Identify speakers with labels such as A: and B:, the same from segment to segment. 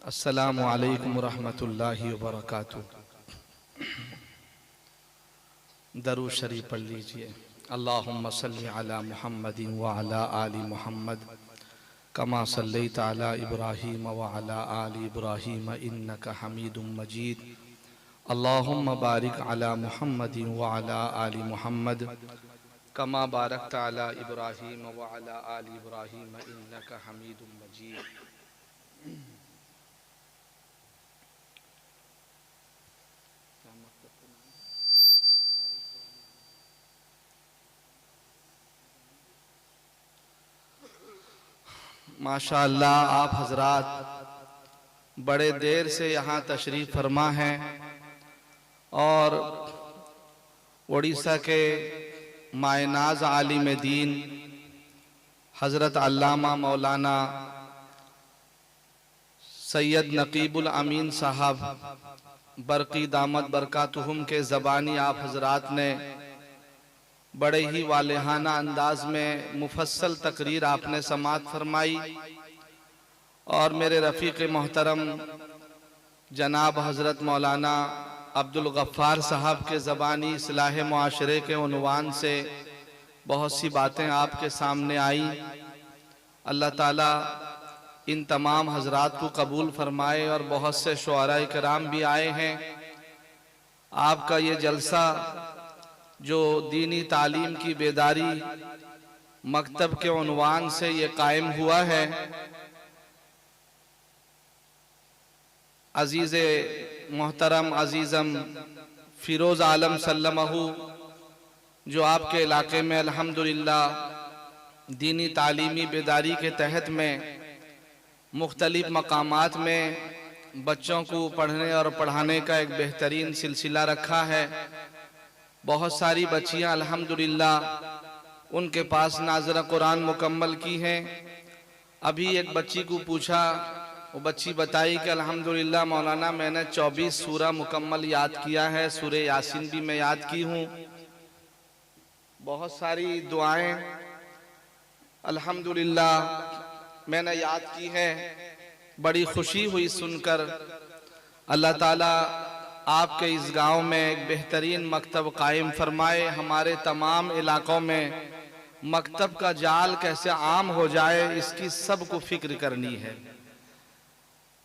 A: अस्सलामु अलैकुम रहमतुल्लाहि व बरकातुहू। दरूद शरीफ पढ़ लीजिए। अल्लाहुम्मा सल्लि अला मुहम्मदिन व अला आलि मुहम्मद कमा सल्लैता अला इब्राहीम व अला आलि इब्राहीम इन्नका हमीदुम मजीद। अल्लाहुम्मा बारिक अला मुहम्मदिन व अला आलि मुहम्मद कमा बारकता अला इब्राहीम व अला आलि इब्राहीम इन्नका हमीदुम मजीद। माशाअल्लाह आप हजरात बड़े देर से यहाँ तशरीफ फरमा हैं और उड़ीसा के मायनाज आलिम दीन हज़रत अल्लामा मौलाना सैयद नकीबुल अमीन साहब बरकी दामत बरकातुहुम के ज़बानी आप हजरात ने बड़े ही वालेहाना अंदाज में मुफस्सल तकरीर आपने समाअत फरमाई और मेरे रफ़ीक़ मोहतरम जनाब हज़रत मौलाना अब्दुल गफ़्फ़ार साहब के ज़बानी इस्लाह मुआशरे के उन्वान से बहुत सी बातें आपके सामने आई। अल्लाह ताला इन तमाम हजरात को कबूल फरमाए और बहुत से शुअरा किराम भी आए हैं। आपका ये जलसा जो दीनी तालीम की बेदारी मकतब के उन्वान से ये कायम हुआ है, अजीज़े मोहतरम अजीज़म फ़िरोज़ आलम सल्लमहू जो आपके इलाके में अल्हम्दुलिल्लाह दीनी तालीमी बेदारी के तहत में मुख्तलिफ मकामात में बच्चों को पढ़ने और पढ़ाने का एक बेहतरीन सिलसिला रखा है। बहुत सारी बच्चियां अल्हम्दुलिल्लाह उनके पास नाज़रा कुरान मुकम्मल की हैं। अभी एक बच्ची को पूछा, वो बच्ची बताई कि अल्हम्दुलिल्लाह मौलाना मैंने 24 सूरा मुकम्मल याद किया है, सूरे यासीन भी मैं याद की हूँ। बहुत सारी दुआएं अल्हम्दुलिल्लाह मैंने याद की है। बड़ी खुशी हुई सुनकर। अल्लाह ताला आपके इस गांव में एक बेहतरीन मकतब कायम फरमाए। हमारे तमाम इलाकों में मकतब का जाल कैसे आम हो जाए इसकी सबको फिक्र करनी है।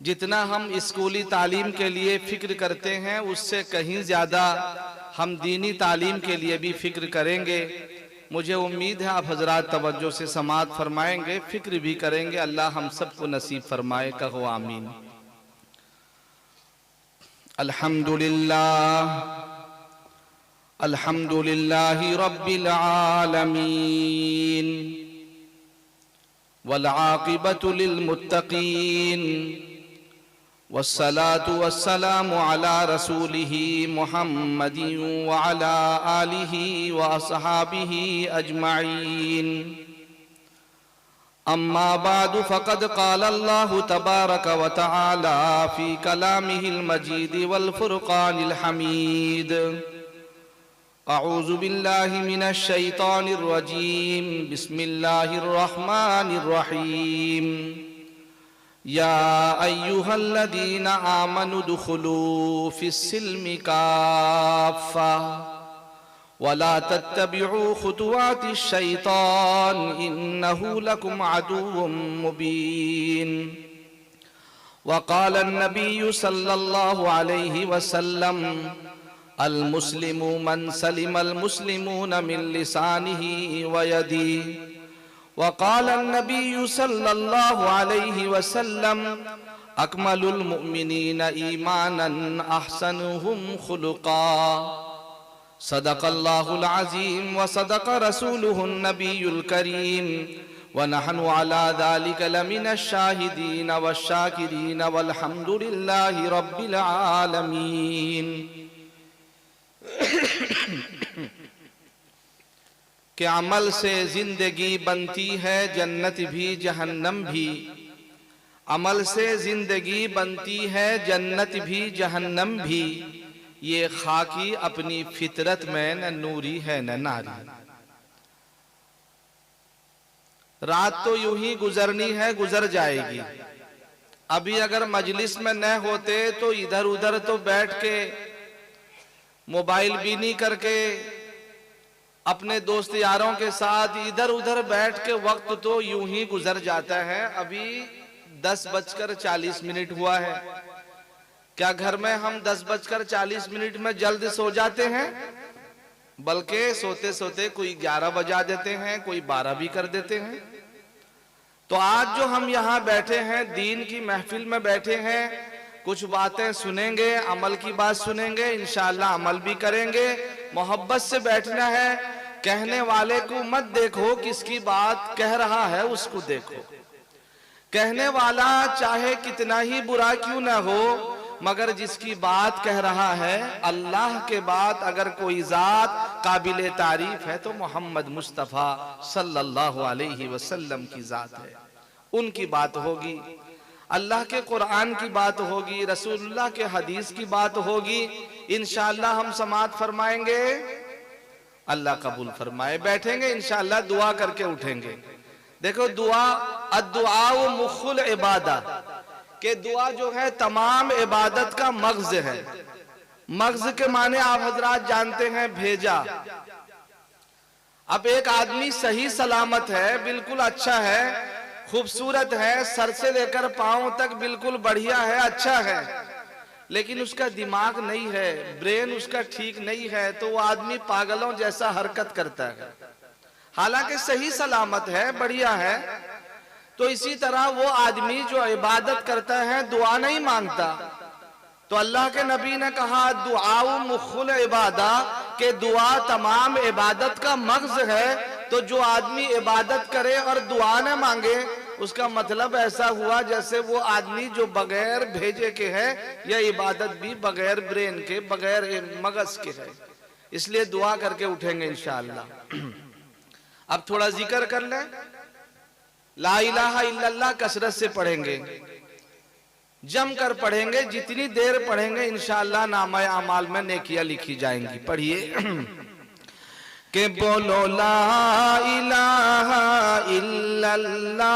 A: जितना हम स्कूली तालीम के लिए फिक्र करते हैं उससे कहीं ज़्यादा हम दीनी तालीम के लिए भी फिक्र करेंगे। मुझे उम्मीद है आप हजरात तवज्जो से समाअत फरमाएंगे, फिक्र भी करेंगे। अल्लाह हम सबको नसीब फरमाए, कहो आमीन। अल्हम्दुलिल्लाह अल्हम्दुलिल्लाहि रब्बिल आलमीन वल आक़िबतु लिल मुत्तक़ीन वस्सलातु वस्सलामु अला रसूलिही मुहम्मदिन व अला आलिही व अस्हाबिही अजमईन। अम्मा बादु फ़क़द क़ाल अल्लाहु तबारक व तआला फ़ी कलामिहिल मजीद वल फ़ुरक़ानिल हमीद। अऊज़ु बिल्लाहि मिनश शैतानिर रजीम। बिस्मिल्लाहिर रहमानिर रहीम। या अय्युहल्लज़ीना आमनु दुख़ुलू फ़िस्सिल्मि काफ़्फ़ा वला तत्तबिउ खुतुवातिश शैतान इन्नहु लकुम अदुव्वुम मुबीन। वक़ाल अन्नबिय्यु सल्लल्लाहु अलैहि वसल्लम अल मुस्लिमु मन सलिमल मुस्लिमून मिन लिसानिही व यदिही। वक़ाल अन्नबिय्यु सल्लल्लाहु अलैहि वसल्लम अकमलुल मुमिनीना ईमानन अहसनुहुम खुलुक़ा। सदक़ल्लाहुल अज़ीम व सदक़ रसूलुहुन नबियुल करीम व नहनु अला ज़ालिका लमिनश शाहिदीन वश्शाकिरीन वल्हम्दुलिल्लाहि रब्बिल आलमीन। कि अमल से जिंदगी बनती है जन्नत भी जहन्नम भी। अमल से जिंदगी बनती है जन्नत भी जहन्नम भी। ये खाकी अपनी फितरत में न नूरी है न नारी। रात तो यूं ही गुजरनी है, गुजर जाएगी। अभी अगर मजलिस में न होते तो इधर उधर तो बैठ के मोबाइल बीनी करके अपने दोस्त यारों के साथ इधर उधर बैठ के वक्त तो यूं ही गुजर जाता है। अभी 10:40 हुआ है। क्या घर में हम 10:40 में जल्द सो जाते हैं? बल्कि सोते सोते कोई 11 बजा देते हैं, कोई 12 भी कर देते हैं। तो आज जो हम यहाँ बैठे हैं, दीन की महफिल में बैठे हैं, कुछ बातें सुनेंगे, अमल की बात सुनेंगे, इंशाअल्लाह अमल भी करेंगे। मोहब्बत से बैठना है। कहने वाले को मत देखो, किसकी बात कह रहा है उसको देखो। कहने वाला चाहे कितना ही बुरा क्यों ना हो, मगर जिसकी बात कह रहा है, अल्लाह के बाद अगर कोई जात काबिले तारीफ है तो मोहम्मद मुस्तफ़ा सल्लल्लाहु अलैहि वसल्लम की जात है। उनकी बात होगी, अल्लाह के कुरान की बात होगी, रसूलुल्लाह के हदीस की बात होगी। इंशाअल्लाह हम समाअत फरमाएंगे, अल्लाह कबूल फरमाए। बैठेंगे इंशाअल्लाह, दुआ करके उठेंगे। देखो दुआ, अद्दुआ मुखुल इबादत, के दुआ जो है तमाम इबादत का मगज है। मगज के माने आप हजरात जानते हैं, भेजा। अब एक आदमी सही सलामत है, बिल्कुल अच्छा है, खूबसूरत है, सर से लेकर पांव तक बिल्कुल बढ़िया है, अच्छा है, लेकिन उसका दिमाग नहीं है, ब्रेन उसका ठीक नहीं है, तो वो आदमी पागलों जैसा हरकत करता है। हालांकि सही सलामत है, बढ़िया है। तो इसी तरह वो आदमी जो इबादत करता है, दुआ नहीं मांगता, तो अल्लाह के नबी ने कहा दुआ मुखुल इबादा, के दुआ तमाम इबादत का मगज है। तो जो आदमी इबादत करे और दुआ न मांगे, उसका मतलब ऐसा हुआ जैसे वो आदमी जो बगैर भेजे के है, या इबादत भी बगैर ब्रेन के, बगैर मगज के है। इसलिए दुआ करके उठेंगे इंशाअल्लाह। अब थोड़ा जिक्र कर लें, ला इलाहा इल्लल्लाह कसरत से पढ़ेंगे, जम कर पढ़ेंगे, जितनी देर पढ़ेंगे इंशाअल्लाह नामा अमाल में नेकियां लिखी जाएंगी। पढ़िए के बोलो ला इलाहा इल्लल्लाह,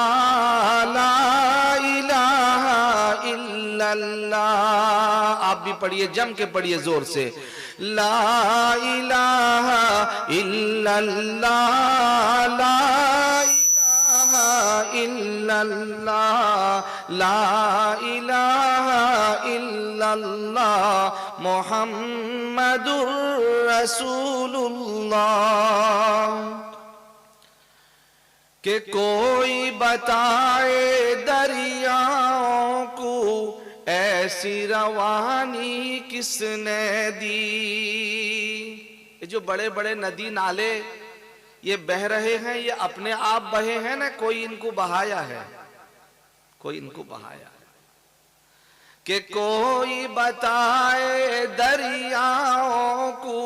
A: ला इलाहा इल्लल्लाह। आप भी पढ़िए, जम के पढ़िए जोर से, ला इलाहा इल्लल्लाह, ला इल्लल्लाह, ला इलाहा इल्लल्लाह, मुहम्मदुर रसूलुल्लाह। के कोई बताए दरियाओं को ऐसी रवानी किसने दी। ये जो बड़े बड़े नदी नाले ये बह रहे हैं, ये अपने आप बहे हैं ना, कोई इनको बहाया है, कोई इनको बहाया है। कि कोई बताए दरियाओं को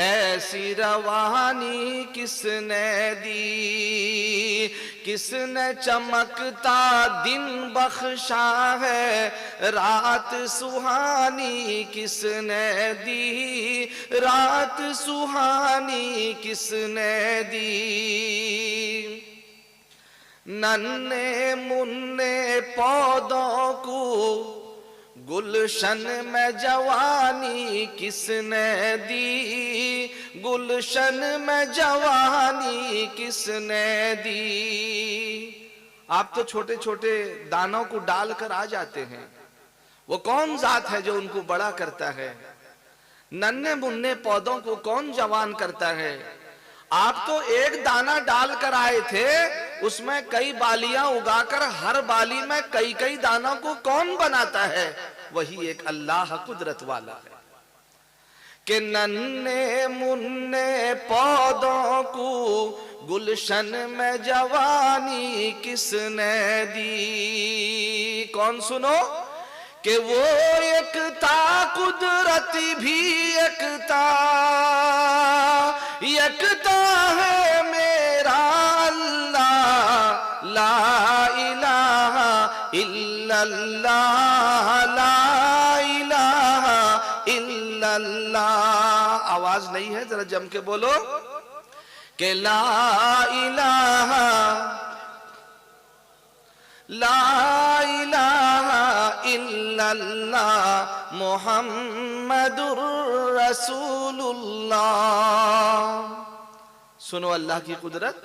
A: ऐसी रवानी किसने दी, किसने चमकता दिन बख्शा है, रात सुहानी किसने दी, रात सुहानी किसने दी। नन्हे मुन्ने पौधों को गुलशन में जवानी किसने दी, गुलशन में जवानी किसने दी। आप तो छोटे छोटे दानों को डालकर आ जाते हैं, वो कौन जात है जो उनको बड़ा करता है? नन्हे मुन्ने पौधों को कौन जवान करता है? आप तो एक दाना डालकर आए थे, उसमें कई बालियां उगाकर हर बाली में कई कई दानों को कौन बनाता है? वही एक अल्लाह कुदरत वाला है। कि नन्हे मुन्ने पौधों को गुलशन में जवानी किसने दी। कौन सुनो, कि वो एकता कुदरती भी एकता, एकता है मेरा अल्लाह, ला इलाहा इल्लल्लाह, ला इलाहा इल्लल्लाह। आवाज नहीं है, जरा जम के बोलो कि ला इलाहा, ला इलाहा इल्लल्लाह मुहम्मदुर रसूलुल्लाह। सुनो अल्लाह की कुदरत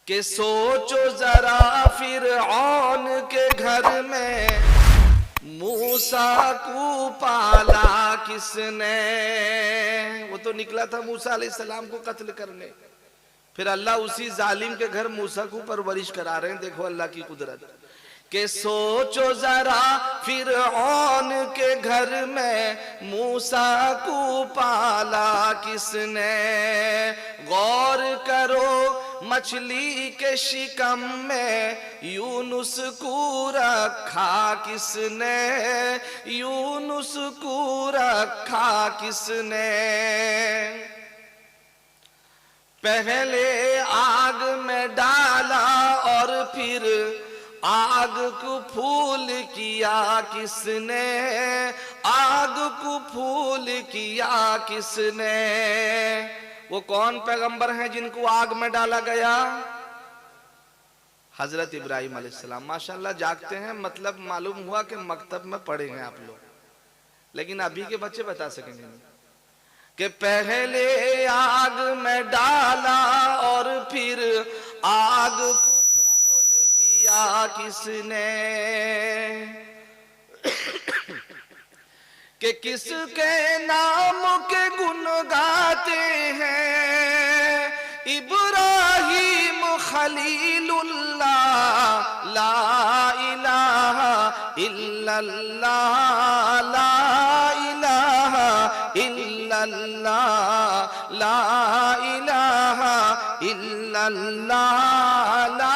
A: कि सोचो जरा फिरऔन के घर में मूसा को पाला किसने। वो तो निकला था मूसा अलैहिस्सलाम को कत्ल करने, फिर अल्लाह उसी जालिम के घर मूसा को परवरिश करा रहे हैं। देखो अल्लाह की कुदरत कि सोचो जरा फिरऔन के घर में मूसा को पाला किसने। गौर करो मछली के शिकम में यूनुस को रखा किसने, यूनुस को रखा किसने। पहले आग में डाला और फिर आग को फूल किया किसने, आग को फूल किया किसने। वो कौन पैगंबर हैं जिनको आग में डाला गया? हजरत इब्राहिम अलैहिस्सलाम। माशाल्लाह जागते हैं, मतलब मालूम हुआ कि मकतब में पढ़े हैं आप लोग, लेकिन अभी के बच्चे बता सकेंगे नहीं कि पहले आग में डाला और फिर आग को फूल किया किसने। कि किसके नाम के गुण गाते हैं इब्राहिम खलीलुल्लाह, ला इलाहा इल्लल्लाह, ला इलाहा इल्लल्लाह, ला इलाहा इल्लल्लाह, ला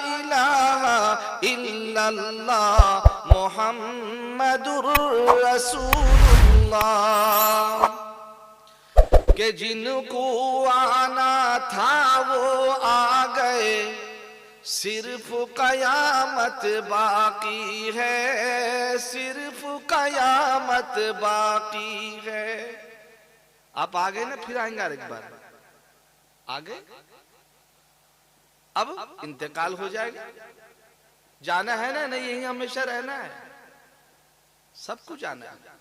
A: इलाहा इल्लल्लाह मुहम्मदुर रसूलुल्लाह। कि जिनको आना था वो आ गए, सिर्फ कयामत बाकी है, सिर्फ कयामत बाकी है। आप आ गए ना, फिर आएंगे एक बार। आ गए, अब इंतकाल हो जाएगा, जाना है ना, नहीं यही हमेशा रहना है, सबको जाना है।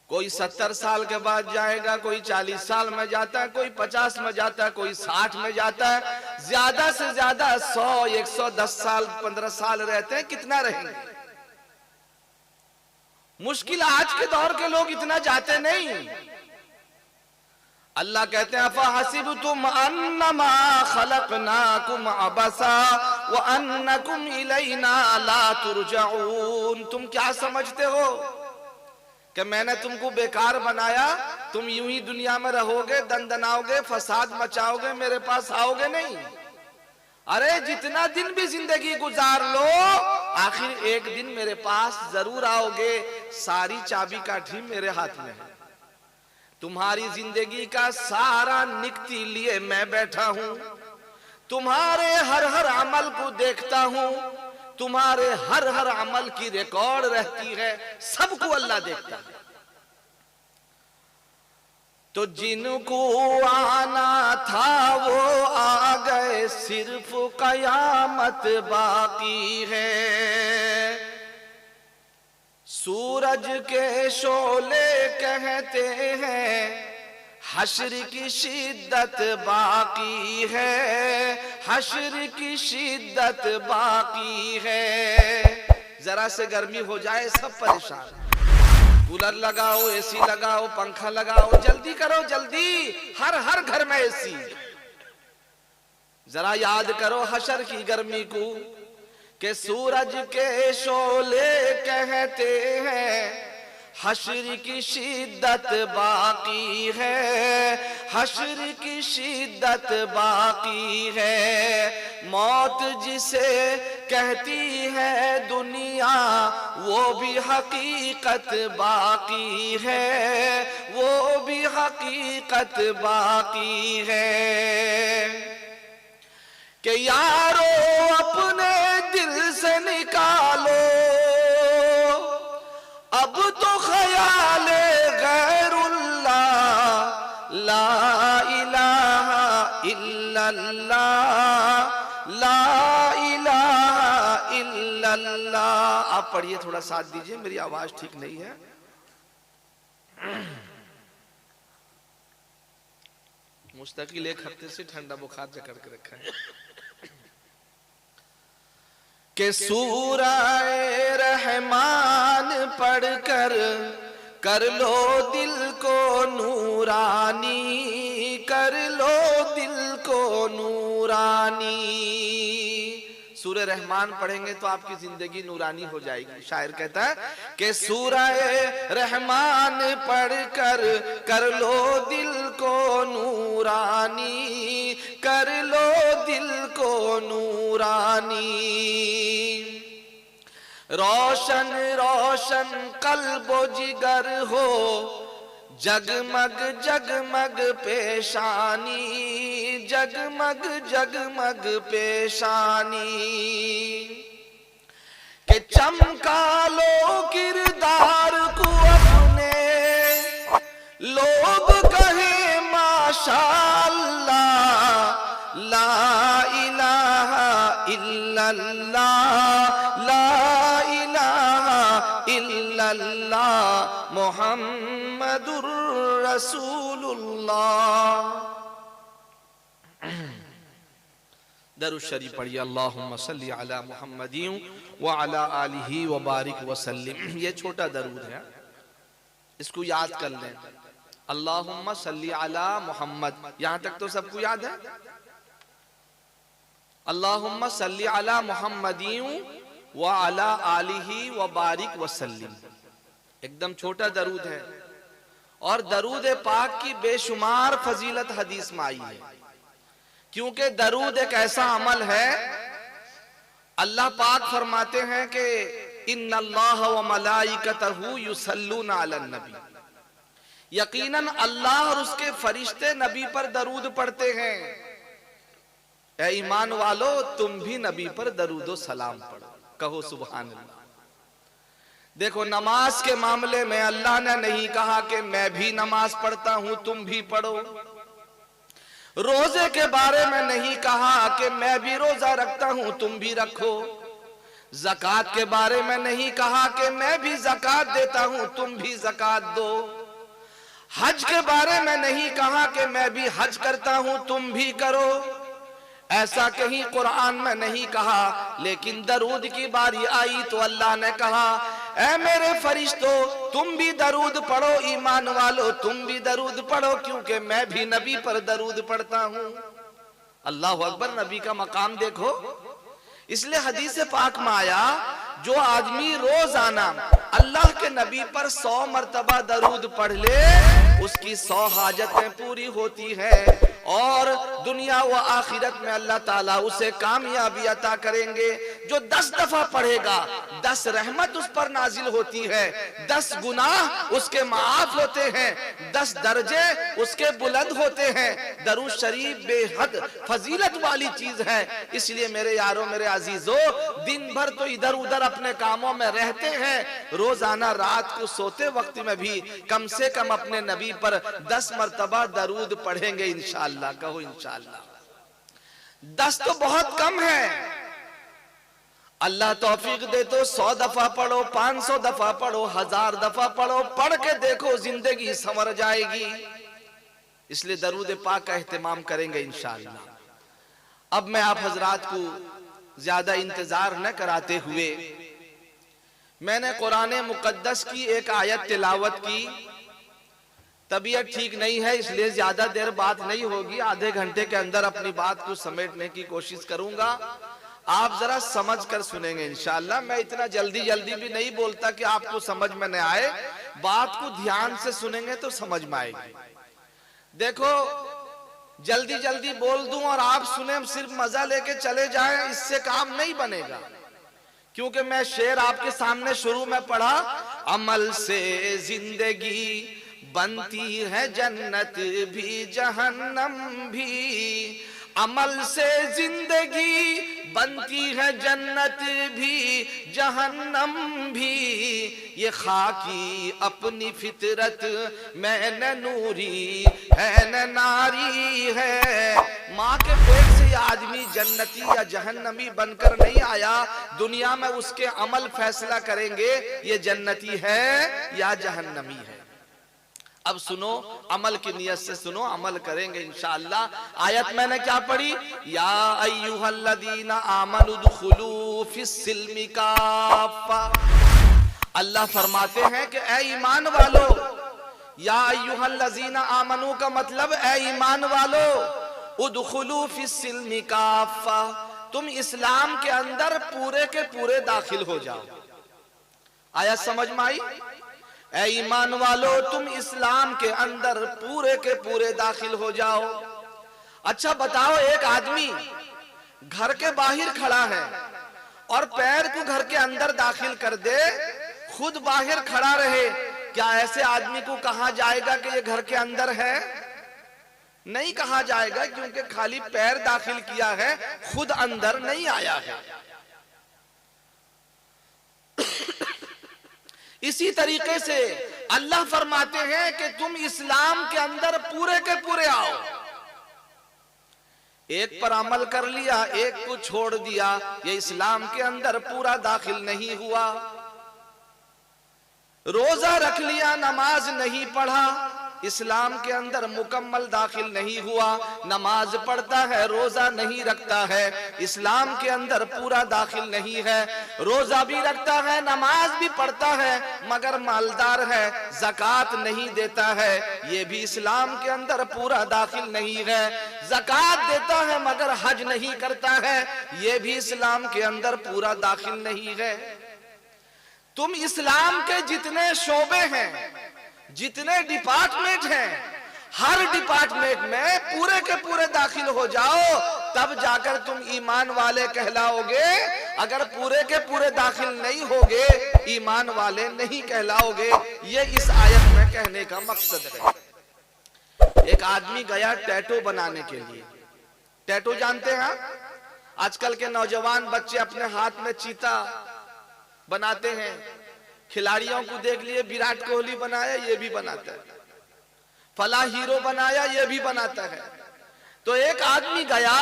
A: कोई 70 साल के बाद जाएगा, कोई 40 साल में जाता है, कोई 50 में जाता है, कोई 60 में जाता है, ज्यादा से ज्यादा 100, 110 साल 15 साल रहते हैं। कितना रहेंगे? मुश्किल आज के दौर के लोग इतना जाते नहीं। अल्लाह कहते हैं अफा हसिबतुम अन्नमा खलकनाकुम अबसा व अन्नकुम इलैना ला तुरजाऊन। तुम क्या समझते हो कि मैंने तुमको बेकार बनाया, तुम यूं ही दुनिया में रहोगे, दंदनाओगे, फसाद मचाओगे, मेरे पास आओगे नहीं। अरे जितना दिन भी जिंदगी गुजार लो, आखिर एक दिन मेरे पास जरूर आओगे। सारी चाबी काठी मेरे हाथ में है, तुम्हारी जिंदगी का सारा निकती लिए मैं बैठा हूं, तुम्हारे हर हर अमल को देखता हूं, तुम्हारे हर हर अमल की रिकॉर्ड रहती है, सबको अल्लाह देखता है। तो जिनको आना था वो आ गए, सिर्फ कयामत बाकी है। सूरज के शोले कहते हैं हश्र की शिद्दत बाकी है, हश्र की शिद्दत बाकी है। जरा से गर्मी हो जाए सब परेशान, कूलर लगाओ, एसी लगाओ, पंखा लगाओ, जल्दी करो जल्दी, हर हर घर में एसी। जरा याद करो हश्र की गर्मी को कि सूरज के शोले कहते हैं हश्र की शिद्दत बाकी है, हश्र की शिद्दत बाकी है। मौत जिसे कहती है दुनिया वो भी हकीकत बाकी है, वो भी हकीकत बाकी है। कि यारो अपने दिल से निकालो अब तो ख्याले गैरुल्लाह, ला इलाहा इल्लल्लाह, ला इलाहा इल्लल्लाह, इल्लल्लाह। आप पढ़िए, थोड़ा साथ दीजिए, मेरी आवाज ठीक नहीं है। मुस्तकिल एक हफ्ते से ठंडा बुखार जकड़ के रखा है। कि सूरह रहमान पढ़कर कर लो दिल को नूरानी, कर लो दिल को नूरानी। सूरह रहमान पढ़ेंगे तो आपकी जिंदगी नूरानी हो जाएगी। शायर कहता है कि सूरह रहमान पढ़कर कर लो दिल को नूरानी, कर लो दिल को नूरानी। रोशन रोशन कल्बो जिगर हो, जगमग जगमग पेशानी, जगमग जगमग पेशानी। के चमका लो किरदार को अपने, लोग कहे माशाअल्लाह, ला इलाहा इल्लल्लाह, ला इलाहा इल्लल्लाह मुहम्मदुर रसूलुल्लाह। दरूद शरीफ पढ़िए, अल्लाहुम्मा सल्ली अला मुहम्मदिन व अला आलिहि व बारिक व सल्लिम। ये छोटा दरूद है, इसको याद कर लें। अल्लाहुम्मा सल्ली अला मुहम्मद, यहां तक तो सबको याद है। अल्लाहुम्मा सल्ली अला मुहम्मदिन व अला आलिहि व बारिक व सल्लिम। एकदम छोटा दरूद है और दरूद पाक की बेशुमार फजीलत हदीस में आई है। क्योंकि दरूद एक ऐसा अमल है, अल्लाह पाक फरमाते हैं कि इन्नल्लाह व मलाइकतहु युसल्लूना अलन नबी, यकीनन अल्लाह और उसके फरिश्ते नबी पर दरूद पढ़ते हैं। ऐ ईमान वालो, तुम भी नबी पर दरूद सलाम पढ़ो, कहो सुभान अल्लाह। देखो, नमाज के मामले में अल्लाह ने नहीं कहा कि मैं भी नमाज पढ़ता हूं तुम भी पढ़ो। रोजे के बारे में नहीं कहा कि मैं भी रोजा रखता हूं तुम भी रखो। ज़कात के बारे में नहीं कहा कि मैं भी ज़कात देता हूं तुम भी ज़कात दो। हज के बारे में नहीं कहा कि मैं भी हज करता हूं तुम भी करो। ऐसा कहीं कुरान में नहीं कहा, लेकिन दरूद की बारी आई तो अल्लाह ने कहा, ऐ मेरे फरिश्तों तुम भी दरूद पढ़ो, ईमान वालो तुम भी दरूद पढ़ो, क्योंकि मैं भी नबी पर दरूद पढ़ता हूं। अल्लाह अकबर, नबी का मकाम देखो। इसलिए हदीस पाक में आया, जो आदमी रोजाना अल्लाह के नबी पर 100 मरतबा दरूद पढ़ ले, उसकी 100 हाजतें पूरी होती है और दुनिया व आखिरत में अल्लाह ताला उसे कामयाबी अता करेंगे। जो 10 दफा पढ़ेगा 10 रहमत उस पर नाजिल होती है, 10 गुनाह उसके माफ होते हैं, 10 दर्जे उसके बुलंद होते हैं। दरूद शरीफ बेहद फजीलत वाली चीज है। इसलिए मेरे यारों, मेरे अजीजों, दिन भर तो इधर उधर अपने कामों में रहते हैं, रोजाना रात को सोते वक्त में भी कम से कम अपने नबी पर 10 मरतबा दरूद पढ़ेंगे इंशाअल्लाह, कहो इंशाअल्लाह। 10 तो बहुत कम है, अल्लाह तौफीक दे तो 100 दफा पढ़ो, 500 दफा पढ़ो, 1000 दफा पढ़ो, पढ़ के देखो जिंदगी संवर जाएगी। इसलिए दरूद पाक का एहतमाम करेंगे इंशाअल्लाह। अब मैं आप हजरात को ज्यादा इंतजार न कराते हुए, मैंने कुरान मुकद्दस की एक आयत तिलावत की। तबीयत ठीक नहीं है, इसलिए ज्यादा देर बात नहीं होगी, आधे घंटे के अंदर अपनी बात को समेटने की कोशिश करूंगा। आप जरा समझ कर सुनेंगे इंशाअल्लाह। मैं इतना जल्दी जल्दी भी नहीं बोलता कि आपको समझ में न आए, बात को ध्यान से सुनेंगे तो समझ में आएगी। देखो, जल्दी जल्दी बोल दूं और आप सुने सिर्फ मजा लेके चले जाएं, इससे काम नहीं बनेगा। क्योंकि मैं शेर आपके सामने शुरू में पढ़ा, अमल से जिंदगी बनती है जन्नत भी जहन्नम भी, अमल से जिंदगी बनती है जन्नत भी जहन्नम भी, ये खाकी अपनी फितरत में न नूरी है न नारी है। माँ के पेट से कोई आदमी जन्नती या जहन्नमी बनकर नहीं आया, दुनिया में उसके अमल फैसला करेंगे ये जन्नती है या जहन्नमी है। अब सुनो, अमल की नियत से सुनो, अमल करेंगे इंशाअल्लाह। आयत मैंने क्या पढ़ी? या अय्युहल्लज़ीना आमनु दुखुलू फिस्सिल्मि काफ़ा। अल्लाह फरमाते हैं कि ए ईमान वालो, या अय्युहल्लज़ीना आमनु का मतलब ए ईमान वालो, उदखुलू फिस्सिल्मि काफ़ा, तुम इस्लाम के अंदर पूरे के पूरे दाखिल हो जाओ। आयत समझ में आई? ऐ ईमान वालो तुम इस्लाम के अंदर पूरे के पूरे दाखिल हो जाओ। अच्छा बताओ, एक आदमी घर के बाहर खड़ा है और पैर को घर के अंदर दाखिल कर दे, खुद बाहर खड़ा रहे, क्या ऐसे आदमी को कहा जाएगा कि ये घर के अंदर है? नहीं कहा जाएगा, क्योंकि खाली पैर दाखिल किया है, खुद अंदर नहीं आया है। इसी तरीके से अल्लाह फरमाते हैं कि तुम इस्लाम के अंदर पूरे के पूरे आओ। एक पर अमल कर लिया, एक को छोड़ दिया, ये इस्लाम के अंदर पूरा दाखिल नहीं हुआ। रोजा रख लिया, नमाज नहीं पढ़ा, इस्लाम के अंदर मुकम्मल दाखिल नहीं हुआ। नमाज पढ़ता है, रोजा नहीं रखता है, इस्लाम के अंदर पूरा दाखिल नहीं है। रोजा भी रखता है, नमाज भी पढ़ता है, मगर मालदार है, ज़कात नहीं देता है, ये भी इस्लाम के अंदर पूरा दाखिल नहीं है। ज़कात देता है मगर हज नहीं करता है, ये भी इस्लाम के अंदर पूरा दाखिल नहीं है। तुम इस्लाम के जितने शोबे हैं, जितने डिपार्टमेंट हैं, हर डिपार्टमेंट में पूरे के पूरे दाखिल हो जाओ, तब जाकर तुम ईमान वाले कहलाओगे। अगर पूरे के पूरे दाखिल नहीं होगे, ईमान वाले नहीं कहलाओगे। ये इस आयत में कहने का मकसद है। एक आदमी गया टैटू बनाने के लिए। टैटू जानते हैं? आजकल के नौजवान बच्चे अपने हाथ में चीता बनाते हैं। खिलाड़ियों को देख लिए, विराट कोहली बनाया, ये भी बनाता है। फला हीरो बनाया, ये भी बनाता है। तो एक आदमी गया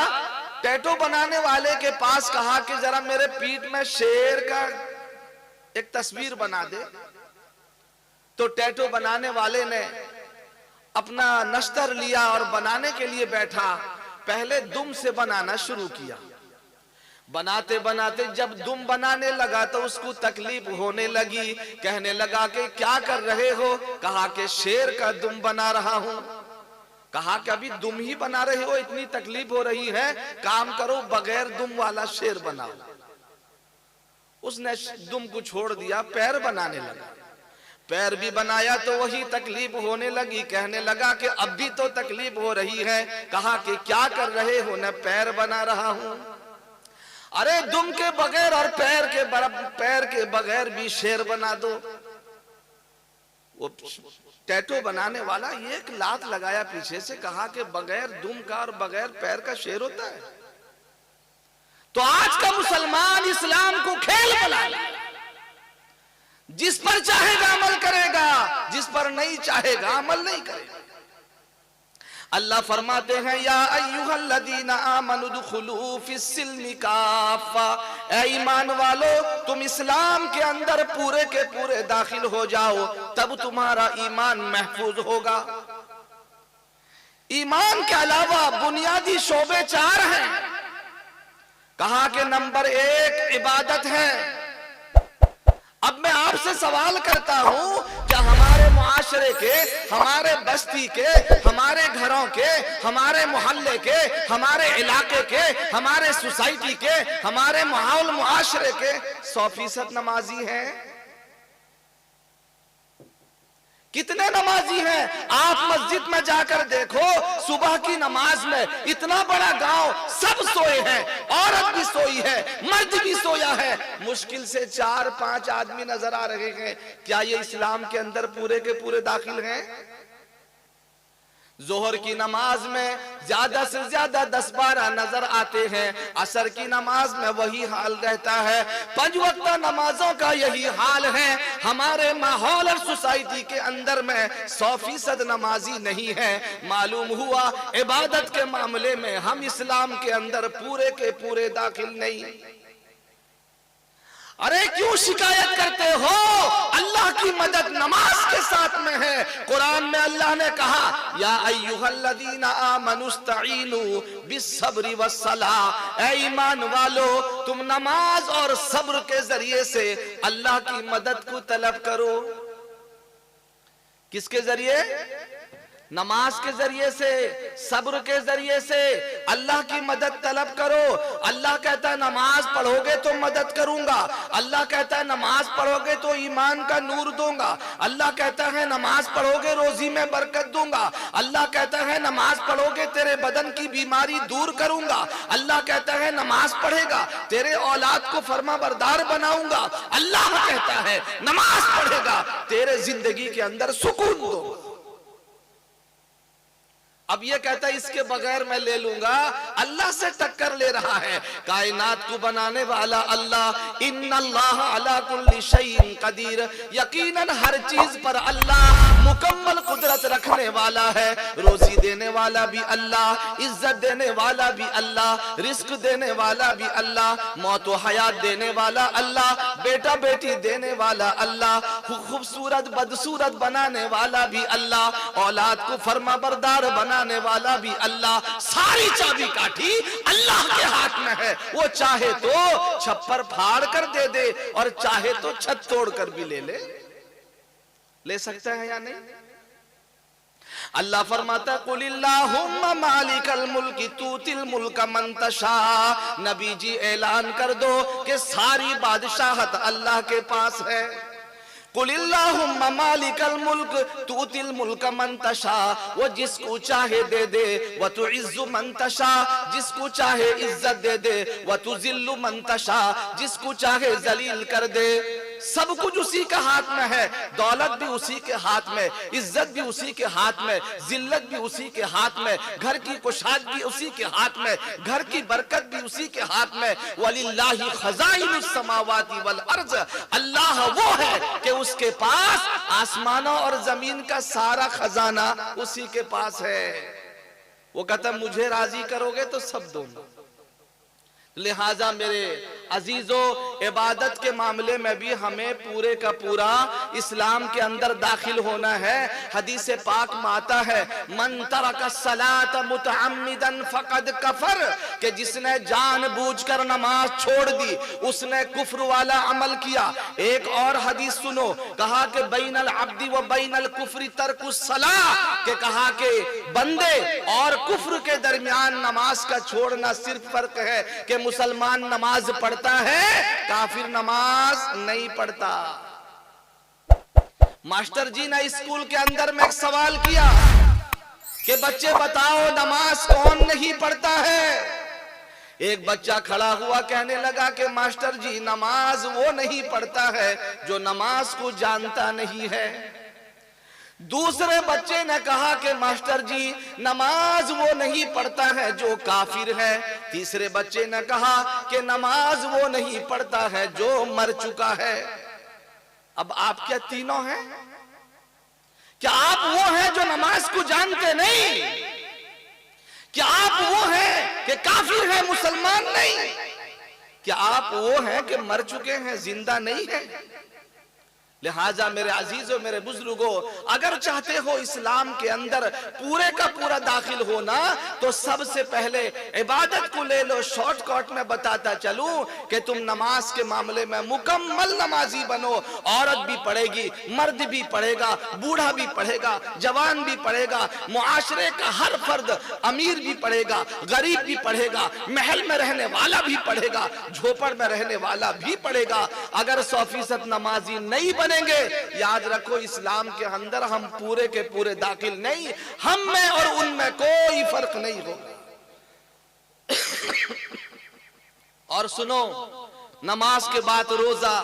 A: टैटू बनाने वाले के पास, कहा कि जरा मेरे पीठ में शेर का एक तस्वीर बना दे। तो टैटू बनाने वाले ने अपना नश्तर लिया और बनाने के लिए बैठा। पहले दुम से बनाना शुरू किया। बनाते बनाते जब दुम बनाने लगा तो उसको तकलीफ होने लगी। कहने लगा कि क्या कर रहे हो? कहा कि शेर का दुम बना रहा हूं। कहा कि अभी दुम ही बना रहे हो, इतनी तकलीफ हो रही है, काम करो बगैर दुम वाला शेर बनाओ। उसने दुम को छोड़ दिया, पैर बनाने लगा। पैर भी बनाया तो वही तकलीफ होने लगी। कहने लगा कि अब भी तो तकलीफ हो रही है। कहा कि क्या कर रहे हो? न पैर बना रहा हूं। अरे दुम के बगैर और पैर के बगैर भी शेर बना दो। वो टैटू बनाने वाला एक लात लगाया पीछे से, कहा कि बगैर दुम का और बगैर पैर का शेर होता है? तो आज का मुसलमान इस्लाम को खेल बना लिया। जिस पर चाहेगा अमल करेगा, जिस पर नहीं चाहेगा अमल नहीं करेगा। अल्लाह फरमाते हैं या अय्युहल्लज़ीना आमनु दुखुलू फिस्सिल्मि काफ़ा, ऐ ईमान वालो तुम इस्लाम के अंदर पूरे के पूरे दाखिल हो जाओ, तब तुम्हारा ईमान महफूज होगा। ईमान के अलावा बुनियादी शोबे 4 हैं। कहा कि नंबर 1 इबादत है। अब मैं आपसे सवाल करता हूं, क्या हमारे मुआशरे के, हमारे बस्ती के, हमारे घरों के, हमारे मोहल्ले के, हमारे इलाके के, हमारे सोसाइटी के, हमारे माहौल मुआशरे के 100% नमाजी हैं? कितने नमाजी हैं? आप मस्जिद में जाकर देखो, सुबह की नमाज में इतना बड़ा गांव सब सोए हैं, औरत भी सोई है, मर्द भी सोया है, मुश्किल से 4-5 आदमी नजर आ रहे हैं। क्या ये इस्लाम के अंदर पूरे के पूरे दाखिल हैं? जोहर की नमाज में ज्यादा से ज्यादा 10-12 नजर आते हैं, असर की नमाज में वही हाल रहता है, 5 वक्त नमाजों का यही हाल है। हमारे माहौल और सोसाइटी के अंदर में 100% नमाजी नहीं है। मालूम हुआ इबादत के मामले में हम इस्लाम के अंदर पूरे के पूरे दाखिल नहीं। अरे क्यों शिकायत करते हो? अल्लाह की मदद नमाज के साथ में है। कुरान में अल्लाह ने कहा या अय्युहल्लज़ीना आमनुस्तईनु बिस्सब्रि वस्सलाह, ऐ ईमान वालो तुम नमाज और सब्र के जरिए से अल्लाह की मदद को तलब करो। किसके जरिए? नमाज के जरिए से, सब्र के जरिए से अल्लाह की मदद तलब करो। अल्लाह कहता है नमाज पढ़ोगे तो मदद करूंगा। अल्लाह कहता है नमाज पढ़ोगे तो ईमान का नूर दूंगा। अल्लाह कहता है नमाज पढ़ोगे रोजी में बरकत दूंगा। अल्लाह कहता है नमाज पढ़ोगे तेरे बदन की बीमारी दूर करूंगा। अल्लाह कहता है नमाज पढ़ेगा तेरे औलाद को फरमाबरदार बनाऊंगा। अल्लाह कहता है नमाज पढ़ेगा तेरे जिंदगी के अंदर सुकून दूंगा। अब ये कहता है इसके बगैर मैं ले लूंगा, अल्लाह से टक्कर ले रहा है। कायनात को बनाने वाला अल्लाह, इन्नल्लाह अला कुल्ली शैइन कदीर, यकीनन हर चीज पर अल्लाह मुकम्मल कुदरत रखने वाला है। रोजी देने वाला भी अल्लाह, इज्जत देने वाला भी अल्लाह, रिस्क देने वाला भी अल्लाह, मौत व हयात देने वाला अल्लाह, बेटा बेटी देने वाला अल्लाह, खूबसूरत बदसूरत बनाने वाला भी अल्लाह, औलाद को फरमाबरदार बना वाला भी अल्लाह। सारी चाबी काठी अल्लाह के हाथ में है। वो चाहे तो छप्पर फाड़ कर दे दे और चाहे तो छत तोड़ कर भी ले सकता है या नहीं? अल्लाह फरमाता कुलिल्लाहुम्मा मालिकल मुल्की तूतिल मुल्का मन तशा। नबी जी ऐलान कर दो कि सारी बादशाहत अल्लाह के पास है। कुलिल्लाहुम्मा मालिकल मुल्क तूतिल मुल्क मन तशा, वो जिसको चाहे दे दे। व तुइज्जु मन तशा, जिसको चाहे इज्जत दे दे। व तुजिल्लु मन तशा, जिसको चाहे जलील कर दे। सब कुछ उसी के हाथ में है। दौलत भी उसी के हाथ में, इज्जत भी उसी के हाथ में, जिल्लत भी उसी के हाथ में, घर की कुशादगी उसी के हाथ में, घर की बरकत भी उसी के हाथ में। वलिल्लाहि खज़ाइनुस समावाति वल अर्ज़, अल्लाह वो है कि उसके पास आसमानों और जमीन का सारा खजाना उसी के पास है। वो कहता मुझे राजी करोगे तो सब दूंगा। लिहाजा मेरे अजीजों, इबादत के मामले में भी हमें पूरे का पूरा इस्लाम के अंदर दाखिल होना है। हदीस पाक में आता है मन तरक सलात मुतअम्मिदन फकद कफर, कि जिसने जानबूझकर नमाज छोड़ दी उसने कुफ्र वाला अमल किया। एक और हदीस सुनो, कहा कि बैनल अब्दी व बैनल कुफ्री तरकुस सलाह, के कहा कि बंदे और कुफ्र के दरमियान नमाज का छोड़ना सिर्फ फर्क है कि मुसलमान नमाज पढ़ता है, काफिर नमाज नहीं पढ़ता। मास्टर जी ने स्कूल के अंदर में एक सवाल किया कि बच्चे बताओ नमाज कौन नहीं पढ़ता है? एक बच्चा खड़ा हुआ कहने लगा कि मास्टर जी नमाज वो नहीं पढ़ता है जो नमाज को जानता नहीं है। दूसरे बच्चे ने कहा कि मास्टर जी नमाज वो नहीं पढ़ता है जो काफिर है। तीसरे बच्चे ने कहा कि नमाज वो नहीं पढ़ता है जो मर चुका है। अब आप क्या तीनों हैं? क्या आप वो हैं जो नमाज को जानते नहीं? क्या आप वो हैं कि काफिर है मुसलमान नहीं? क्या आप वो हैं कि मर चुके हैं जिंदा नहीं है? लिहाजा मेरे अजीजों, मेरे बुजुर्गों, अगर चाहते हो इस्लाम के अंदर पूरे का पूरा दाखिल होना तो सबसे पहले इबादत को ले लो। शॉर्टकट में बताता चलूं कि तुम नमाज के मामले में मुकम्मल नमाजी बनो। औरत भी पढ़ेगी, मर्द भी पढ़ेगा, बूढ़ा भी पढ़ेगा, जवान भी पढ़ेगा, मुआशरे का हर फर्द, अमीर भी पढ़ेगा, गरीब भी पढ़ेगा, महल में रहने वाला भी पढ़ेगा, झोपड़ में रहने वाला भी पढ़ेगा। अगर 100% नमाजी नहीं बनेंगे, याद रखो इस्लाम के अंदर हम पूरे के पूरे दाखिल नहीं। हम में और उनमें कोई फर्क नहीं होगा। और सुनो, नमाज के बाद रोजा,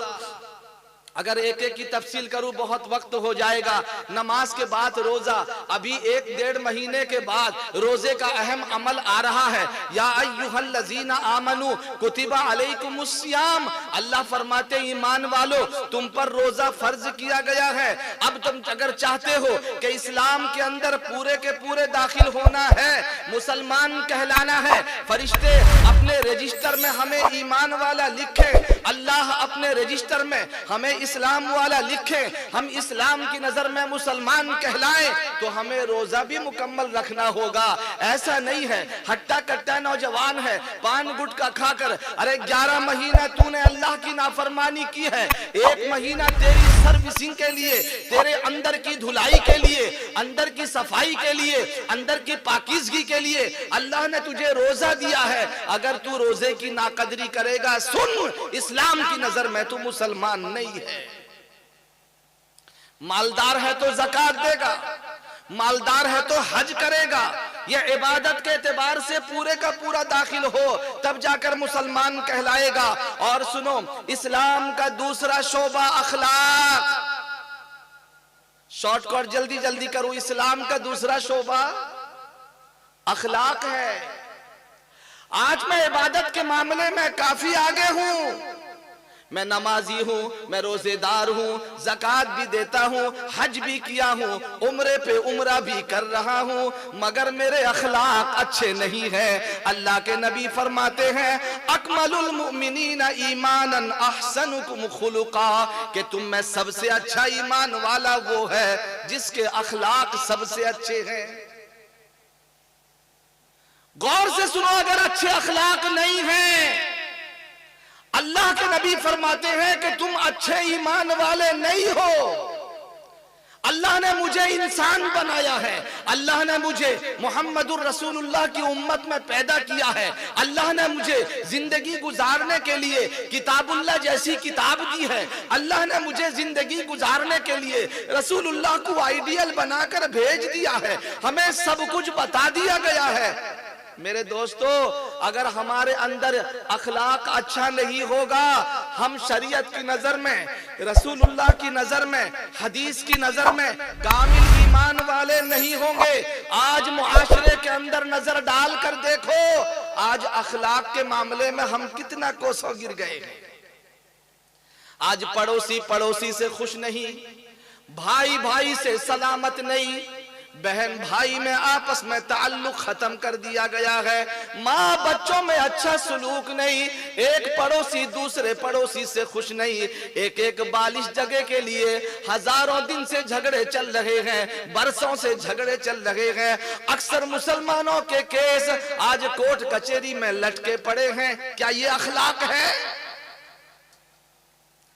A: अगर एक एक की तफसील करूं बहुत वक्त हो जाएगा। नमाज के बाद रोजा, अभी 1-1.5 महीने के बाद रोजे का अहम अमल आ रहा है। या अय्युहल्लज़ीना आमनू कुतिबा अलैकुमुस्सियाम, अल्लाह फरमाते ईमान वालो तुम पर रोजा फर्ज किया गया है। अब तुम अगर चाहते हो कि इस्लाम के अंदर पूरे के पूरे दाखिल होना है, मुसलमान कहलाना है, फरिश्ते अपने रजिस्टर में हमें ईमान वाला लिखे, अल्लाह अपने रजिस्टर में हमें इस्लाम वाला लिखे, हम इस्लाम की नजर में मुसलमान कहलाएं, तो हमें रोजा भी मुकम्मल रखना होगा। ऐसा नहीं है हट्टा कट्टा नौजवान है, पान गुटखा खाकर, अरे 11 महीना तूने अल्लाह की नाफरमानी की है, 1 महीना तेरी सर्विसिंग के लिए, तेरे अंदर की धुलाई के लिए, अंदर की सफाई के लिए, अंदर की पाकीज़गी के लिए अल्लाह ने तुझे रोजा दिया है। अगर तू रोजे की नाकदरी करेगा, सुन, इस्लाम की नजर में तू मुसलमान नहीं है। मालदार है तो ज़कात देगा, मालदार है तो हज करेगा, यह इबादत के एतबार से पूरे का पूरा दाखिल हो, तब जाकर मुसलमान कहलाएगा। और सुनो, इस्लाम का दूसरा शोबा अखलाक, शॉर्टकट जल्दी जल्दी करूं, इस्लाम का दूसरा शोबा अखलाक है। आज मैं इबादत के मामले में काफी आगे हूं, मैं नमाजी हूं, मैं रोजेदार हूं, ज़कात भी देता हूं, हज भी किया हूं, उम्रे पे उम्रा भी कर रहा हूं, मगर मेरे अखलाक अच्छे नहीं हैं। अल्लाह के नबी फरमाते हैं अकमलुल मुमिनीना ईमानन अहसनुकुम खुलुका, कि तुम में सबसे अच्छा ईमान वाला वो है जिसके अखलाक सबसे अच्छे हैं। गौर से सुनो, अगर अच्छे अखलाक नहीं हैं, अल्लाह के नबी फरमाते हैं कि तुम अच्छे ईमान वाले नहीं हो। अल्लाह ने मुझे इंसान बनाया है, अल्लाह ने मुझे मोहम्मदुर रसूलुल्लाह की उम्मत में पैदा किया है, अल्लाह ने मुझे जिंदगी गुजारने के लिए किताबुल्लाह जैसी किताब दी है, अल्लाह ने मुझे जिंदगी गुजारने के लिए रसूलुल्लाह को आइडियल बनाकर भेज दिया है, हमें सब कुछ बता दिया गया है। मेरे दोस्तों, अगर हमारे अंदर अखलाक अच्छा नहीं होगा, हम शरीयत की नजर में, रसूलुल्लाह की नजर में, हदीस की नजर में कामिल ईमान वाले नहीं होंगे। आज मुआशरे के अंदर नजर डाल कर देखो, आज अखलाक के मामले में हम कितना कोसों गिर गए। आज पड़ोसी पड़ोसी से खुश नहीं, भाई भाई से सलामत नहीं, बहन भाई में आपस में ताल्लुक खत्म कर दिया गया है, माँ बच्चों में अच्छा सलूक नहीं, एक पड़ोसी दूसरे पड़ोसी से खुश नहीं, एक एक बालिश जगह के लिए हजारों दिन से झगड़े चल रहे हैं, बरसों से झगड़े चल रहे हैं। अक्सर मुसलमानों के केस आज कोर्ट कचहरी में लटके पड़े हैं। क्या ये अखलाक है?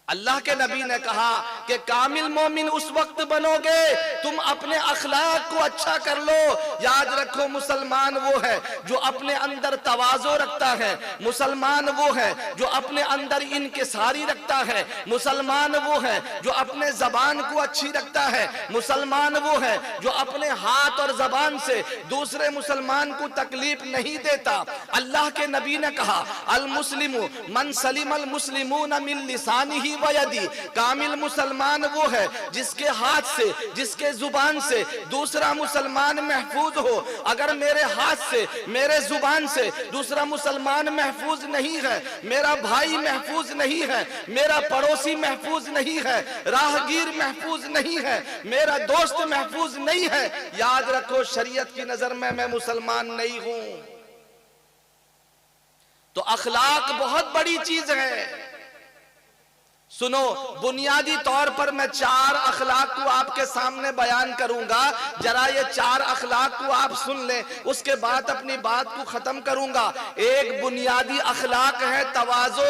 A: अल्लाह के नबी ने कहा कि कामिल मोमिन उस वक्त बनोगे तुम अपने अखलाक को अच्छा कर लो। याद रखो, मुसलमान वो है जो अपने अंदर तवाज़ो रखता है, मुसलमान वो है जो अपने अंदर इनकिसारी रखता है, मुसलमान वो है जो अपने जबान को अच्छी रखता है, मुसलमान वो है जो अपने हाथ और जबान से दूसरे मुसलमान को तकलीफ नहीं देता। अल्लाह के नबी ने कहा अल मुस्लिमु मन सलिमल मुस्लिमून मिन लिसानिही वयदी, कामिल मुसलमान वो है जिसके हाथ से, जिसके जुबान से दूसरा मुसलमान महफूज हो। अगर मेरे हाथ से, मेरे जुबान से दूसरा मुसलमान महफूज नहीं है, मेरा भाई महफूज नहीं है, मेरा पड़ोसी महफूज नहीं है, राहगीर महफूज नहीं है, मेरा दोस्त महफूज नहीं है, याद रखो शरीयत की नजर में मैं मुसलमान नहीं हूं। तो अखलाक बहुत बड़ी चीज है। सुनो, बुनियादी तौर पर मैं 4 अखलाक को आपके सामने बयान करूंगा, जरा ये 4 अखलाक को आप सुन लें, उसके बाद अपनी बात को खत्म करूंगा। एक बुनियादी अखलाक है तवाज़ो।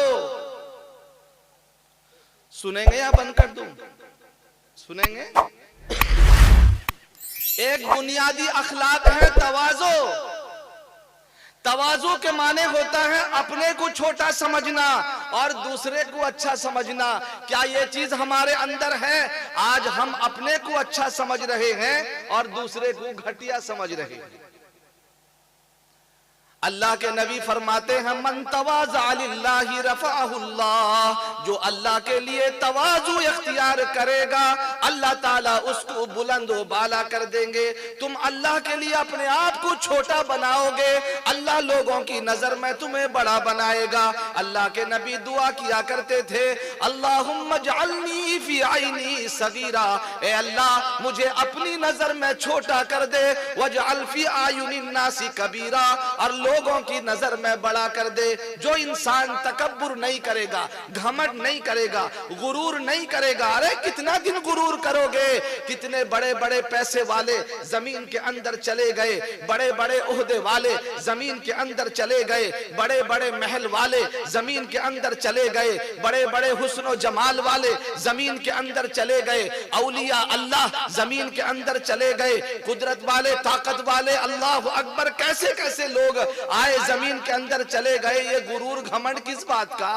A: सुनेंगे या बंद कर दूं? सुनेंगे? एक बुनियादी अखलाक है तवाज़ो। तवाज़ु के माने होता है अपने को छोटा समझना और दूसरे को अच्छा समझना। क्या ये चीज हमारे अंदर है? आज हम अपने को अच्छा समझ रहे हैं और दूसरे को घटिया समझ रहे हैं। अल्लाह के नबी फरमाते हैं मन तवाज़ा लिल्लाहि रफ़अहुल्लाह, जो अल्लाह के लिए तवाज़ु इख्तियार करेगा अल्लाह ताला उसको बुलंद व बाला कर देंगे। तुम अल्लाह के लिए अपने आप को छोटा बनाओगे, अल्लाह लोगों की नजर में तुम्हें बड़ा बनाएगा। अल्लाह के नबी दुआ किया करते थे अल्लाहुम्मा जअलनी फी आइनी सगीरा, ए अल्लाह मुझे अपनी नजर में छोटा कर दे, वजअल फी आयुनिन नासी कबीरा, और लोगों की नजर में बड़ा कर दे। जो इंसान तकब्बुर नहीं करेगा, घमंड नहीं करेगा, गुरूर नहीं करेगा। अरे कितना दिन गुरूर करोगे? कितने बड़े बड़े पैसे वाले जमीन के अंदर चले गए, बड़े बड़े ओहदे वाले जमीन के अंदर चले गए, बड़े बड़े महल वाले जमीन के अंदर चले गए, बड़े बड़े हुस्न जमाल वाले जमीन के अंदर चले गए, औलिया अल्लाह जमीन के अंदर चले गए, कुदरत वाले ताकत वाले अल्लाह अकबर कैसे कैसे लोग आए जमीन के अंदर चले गए। ये गुरूर घमंड किस बात का?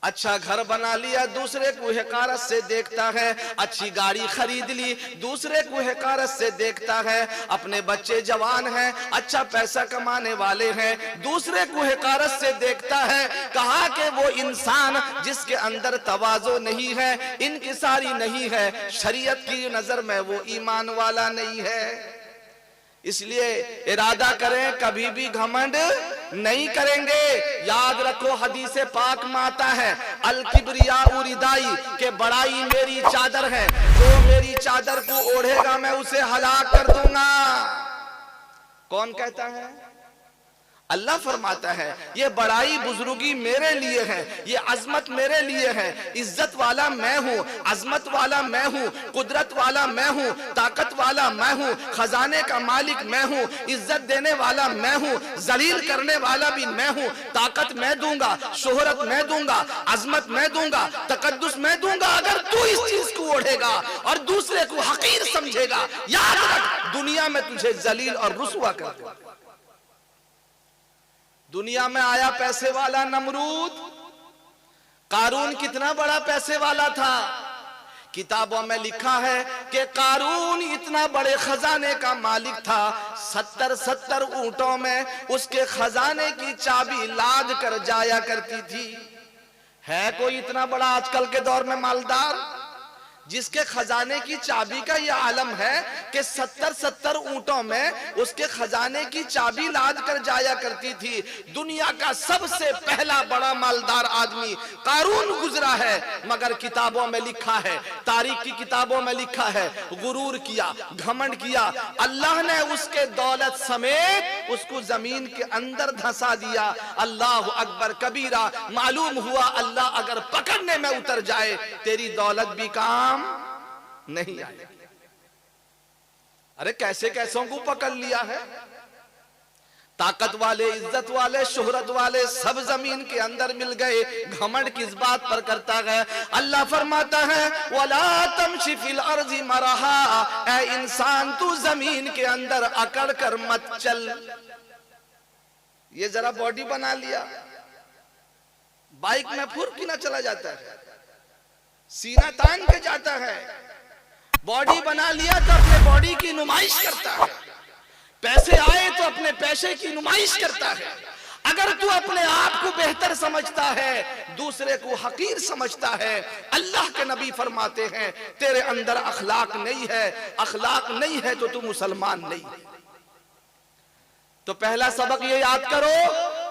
A: अच्छा घर बना लिया, दूसरे को हकारत से देखता है। अच्छी गाड़ी खरीद ली, दूसरे को हकारत से देखता है। अपने बच्चे जवान हैं, अच्छा पैसा कमाने वाले हैं, दूसरे को हकारत से देखता है। कहा कि वो इंसान जिसके अंदर तवाज़ो नहीं है, इनकिसारी नहीं है, शरीयत की नजर में वो ईमान वाला नहीं है। इसलिए इरादा करें कभी भी घमंड नहीं करेंगे। याद रखो हदीस पाक में आता है अल किब्रिया उरिदाई, के बड़ाई मेरी चादर है, जो मेरी चादर को ओढ़ेगा मैं उसे हलाक कर दूंगा। कौन कहता है? अल्लाह फरमाता है ये बड़ाई बुजुर्गी मेरे लिए है, ये अजमत मेरे लिए है। इज्जत वाला मैं हूँ, अजमत वाला मैं हूँ, कुदरत वाला मैं हूँ, ताकत वाला मैं हूँ, खजाने का मालिक मैं हूँ, इज्जत देने वाला मैं हूँ, जलील करने वाला भी मैं हूँ। ताकत मैं दूंगा, शोहरत मैं दूंगा, अजमत मैं दूंगा, तकद्दुस मैं दूंगा। अगर तू इस चीज को ओढ़ेगा और दूसरे को हकीर समझेगा, याद रख दुनिया में तुझे जलील और रुसवा कर दूंगा। दुनिया में आया पैसे वाला नमरूद, कारून कितना बड़ा पैसे वाला था। किताबों में लिखा है कि कारून इतना बड़े खजाने का मालिक था, 70 ऊंटों में उसके खजाने की चाबी लाद कर जाया करती थी। है कोई इतना बड़ा आजकल के दौर में मालदार जिसके खजाने की चाबी का यह आलम है कि 70 ऊंटों में उसके खजाने की चाबी लाद कर जाया करती थी। दुनिया का सबसे पहला बड़ा मालदार आदमी कारून गुजरा है, मगर किताबों में लिखा है, तारीख की किताबों में लिखा है, गुरूर किया, घमंड किया, अल्लाह ने उसके दौलत समेत उसको जमीन के अंदर धंसा दिया। अल्लाह अकबर कबीरा। मालूम हुआ अल्लाह अगर पकड़ने में उतर जाए तेरी दौलत भी काम नहीं आएगी। अरे कैसे कैसों को पकड़ लिया है। ताकत वाले, इज्जत वाले, शोहरत वाले सब जमीन के अंदर मिल गए। घमंड किस बात पर करता है? अल्लाह फरमाता है वला तमशी फिल अर्ज़ि मरहा, ऐ इंसान तू जमीन के अंदर अकड़ कर मत चल। ये जरा बॉडी बना लिया, बाइक में फुर्की ना चला जाता है, सीना तान के जाता है। बॉडी बना लिया तो अपने बॉडी की नुमाइश करता है, पैसे आए तो अपने पैसे की नुमाइश करता है। अगर तू अपने आप को बेहतर समझता है, दूसरे को हकीर समझता है, अल्लाह के नबी फरमाते हैं तेरे अंदर अखलाक नहीं है, अखलाक नहीं है तो तू मुसलमान नहीं है। तो पहला सबक ये याद करो,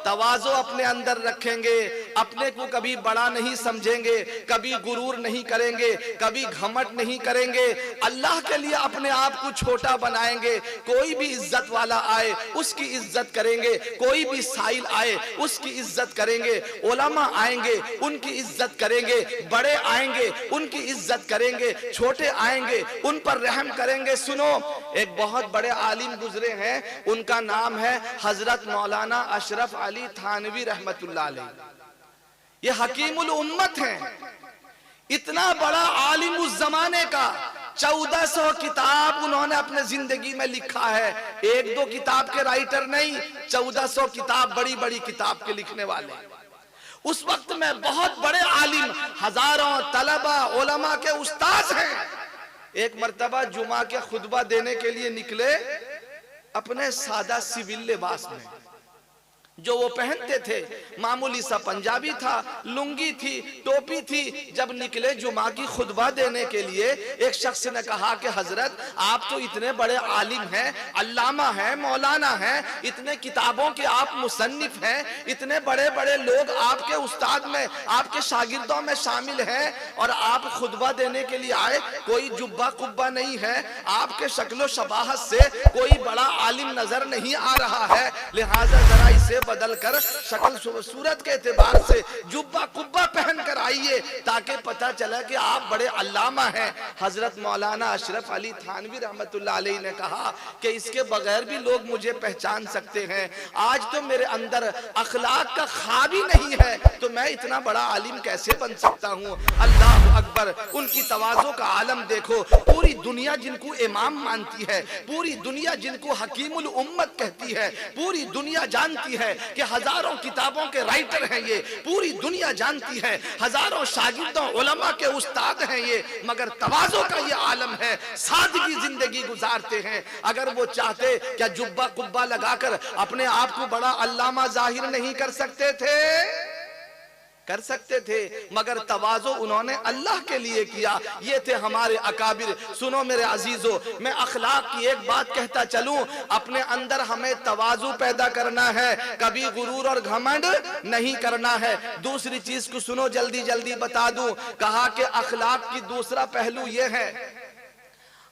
A: तवाज़ो अपने अंदर रखेंगे, अपने को कभी बड़ा नहीं समझेंगे, कभी गुरूर नहीं करेंगे, कभी घमंड नहीं करेंगे, अल्लाह के लिए अपने आप को छोटा बनाएंगे। कोई भी इज्जत वाला आए उसकी इज्जत करेंगे, कोई भी साइल आए उसकी इज्जत करेंगे, उलमा आएंगे उनकी इज्जत करेंगे, बड़े आएंगे उनकी इज्जत करेंगे, छोटे आएंगे उन पर रहम करेंगे। सुनो, एक बहुत बड़े आलिम गुजरे हैं, उनका नाम है हजरत मौलाना अशरफ अली थानवी रहमतुल्लाह अलैह। ये हकीमुल उम्मत हैं, इतना बड़ा आलिम उस जमाने का। 1400 किताब उन्होंने अपने जिंदगी में लिखा है। एक दो किताब के राइटर नहीं, 1400 किताब, बड़ी बड़ी किताब के लिखने वाले। उस वक्त में बहुत बड़े आलिम, हजारों तलबा उलमा के उस्ताद हैं। एक मर्तबा जुमा के खुतबा देने के लिए निकले, अपने सादा सिविल लिबास में, जो वो पहनते थे मामूली सा पंजाबी था, लुंगी थी, टोपी थी। जब निकले जुमा की खुतबा देने के लिए, एक शख्स ने कहा कि हजरत आप तो इतने बड़े आलिम हैं, अल्लामा हैं, मौलाना हैं, इतने किताबों के आप मुसन्निफ हैं, इतने बड़े बड़े लोग आपके उस्ताद में, आपके शागिर्दों में शामिल हैं, और आप खुतबा देने के लिए आए, कोई जुब्बा कुब्बा नहीं है, आपके शक्लो शबाहत से कोई बड़ा आलिम नजर नहीं आ रहा है, लिहाजा जरा इसे बदलकर शक्ल सूरत के एतबार से जुब्बा कुब्बा पहन कर आइए, ताकि पता चला कि आप बड़े अल्लामा हैं। हजरत मौलाना अशरफ अली थानवी रहमतुल्लाह अलैह ने कहा कि इसके बगैर भी लोग मुझे पहचान सकते हैं। आज तो मेरे अंदर अखलाक का ख्वाब ही नहीं है, तो मैं इतना बड़ा आलिम कैसे बन सकता हूँ। अल्लाह अकबर। उनकी तवाज़ो का आलम देखो। पूरी दुनिया जिनको इमाम मानती है, पूरी दुनिया जिनको हकीमुल उम्मत कहती है, पूरी दुनिया जानती है कि हजारों किताबों के राइटर हैं ये, पूरी दुनिया जानती है हजारों शागिर्दों उलमा के उस्ताद हैं ये, मगर तवाज़ो का ये आलम है, सादगी जिंदगी गुजारते हैं। अगर वो चाहते क्या जुब्बा कुब्बा लगाकर अपने आप को बड़ा अल्लामा जाहिर नहीं कर सकते थे? कर सकते थे, मगर तवाज़ो उन्होंने अल्लाह के लिए किया। ये थे हमारे अकाबिर। सुनो मेरे अजीजों, मैं अखलाक की एक बात कहता चलूं, अपने अंदर हमें तवाज़ु पैदा करना है, कभी गुरूर और घमंड नहीं करना है। दूसरी चीज को सुनो, जल्दी जल्दी बता दूं, कहा कि अखलाक की दूसरा पहलू ये है,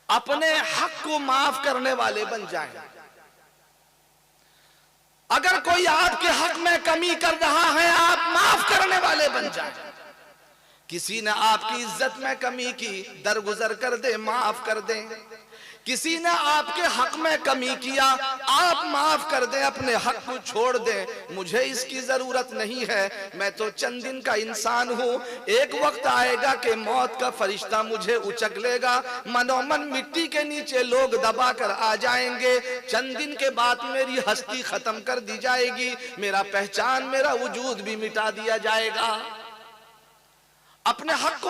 A: अपने हक को माफ करने वाले बन जाएं। अगर कोई आपके हक में कमी कर रहा है, आप माफ करने वाले बन जाएं। किसी ने आपकी इज्जत में कमी की, दरगुजर कर दे, माफ कर दें। किसी ने आपके हक में कमी किया, आप माफ कर दें, अपने हक को छोड़ दें। मुझे इसकी जरूरत नहीं है, मैं तो चंद दिन का इंसान हूँ। एक वक्त आएगा कि मौत का फरिश्ता मुझे उचक लेगा, मनोमन मिट्टी के नीचे लोग दबा कर आ जाएंगे। चंद दिन के बाद मेरी हस्ती खत्म कर दी जाएगी, मेरा पहचान, मेरा वजूद भी मिटा दिया जाएगा। अपने हक को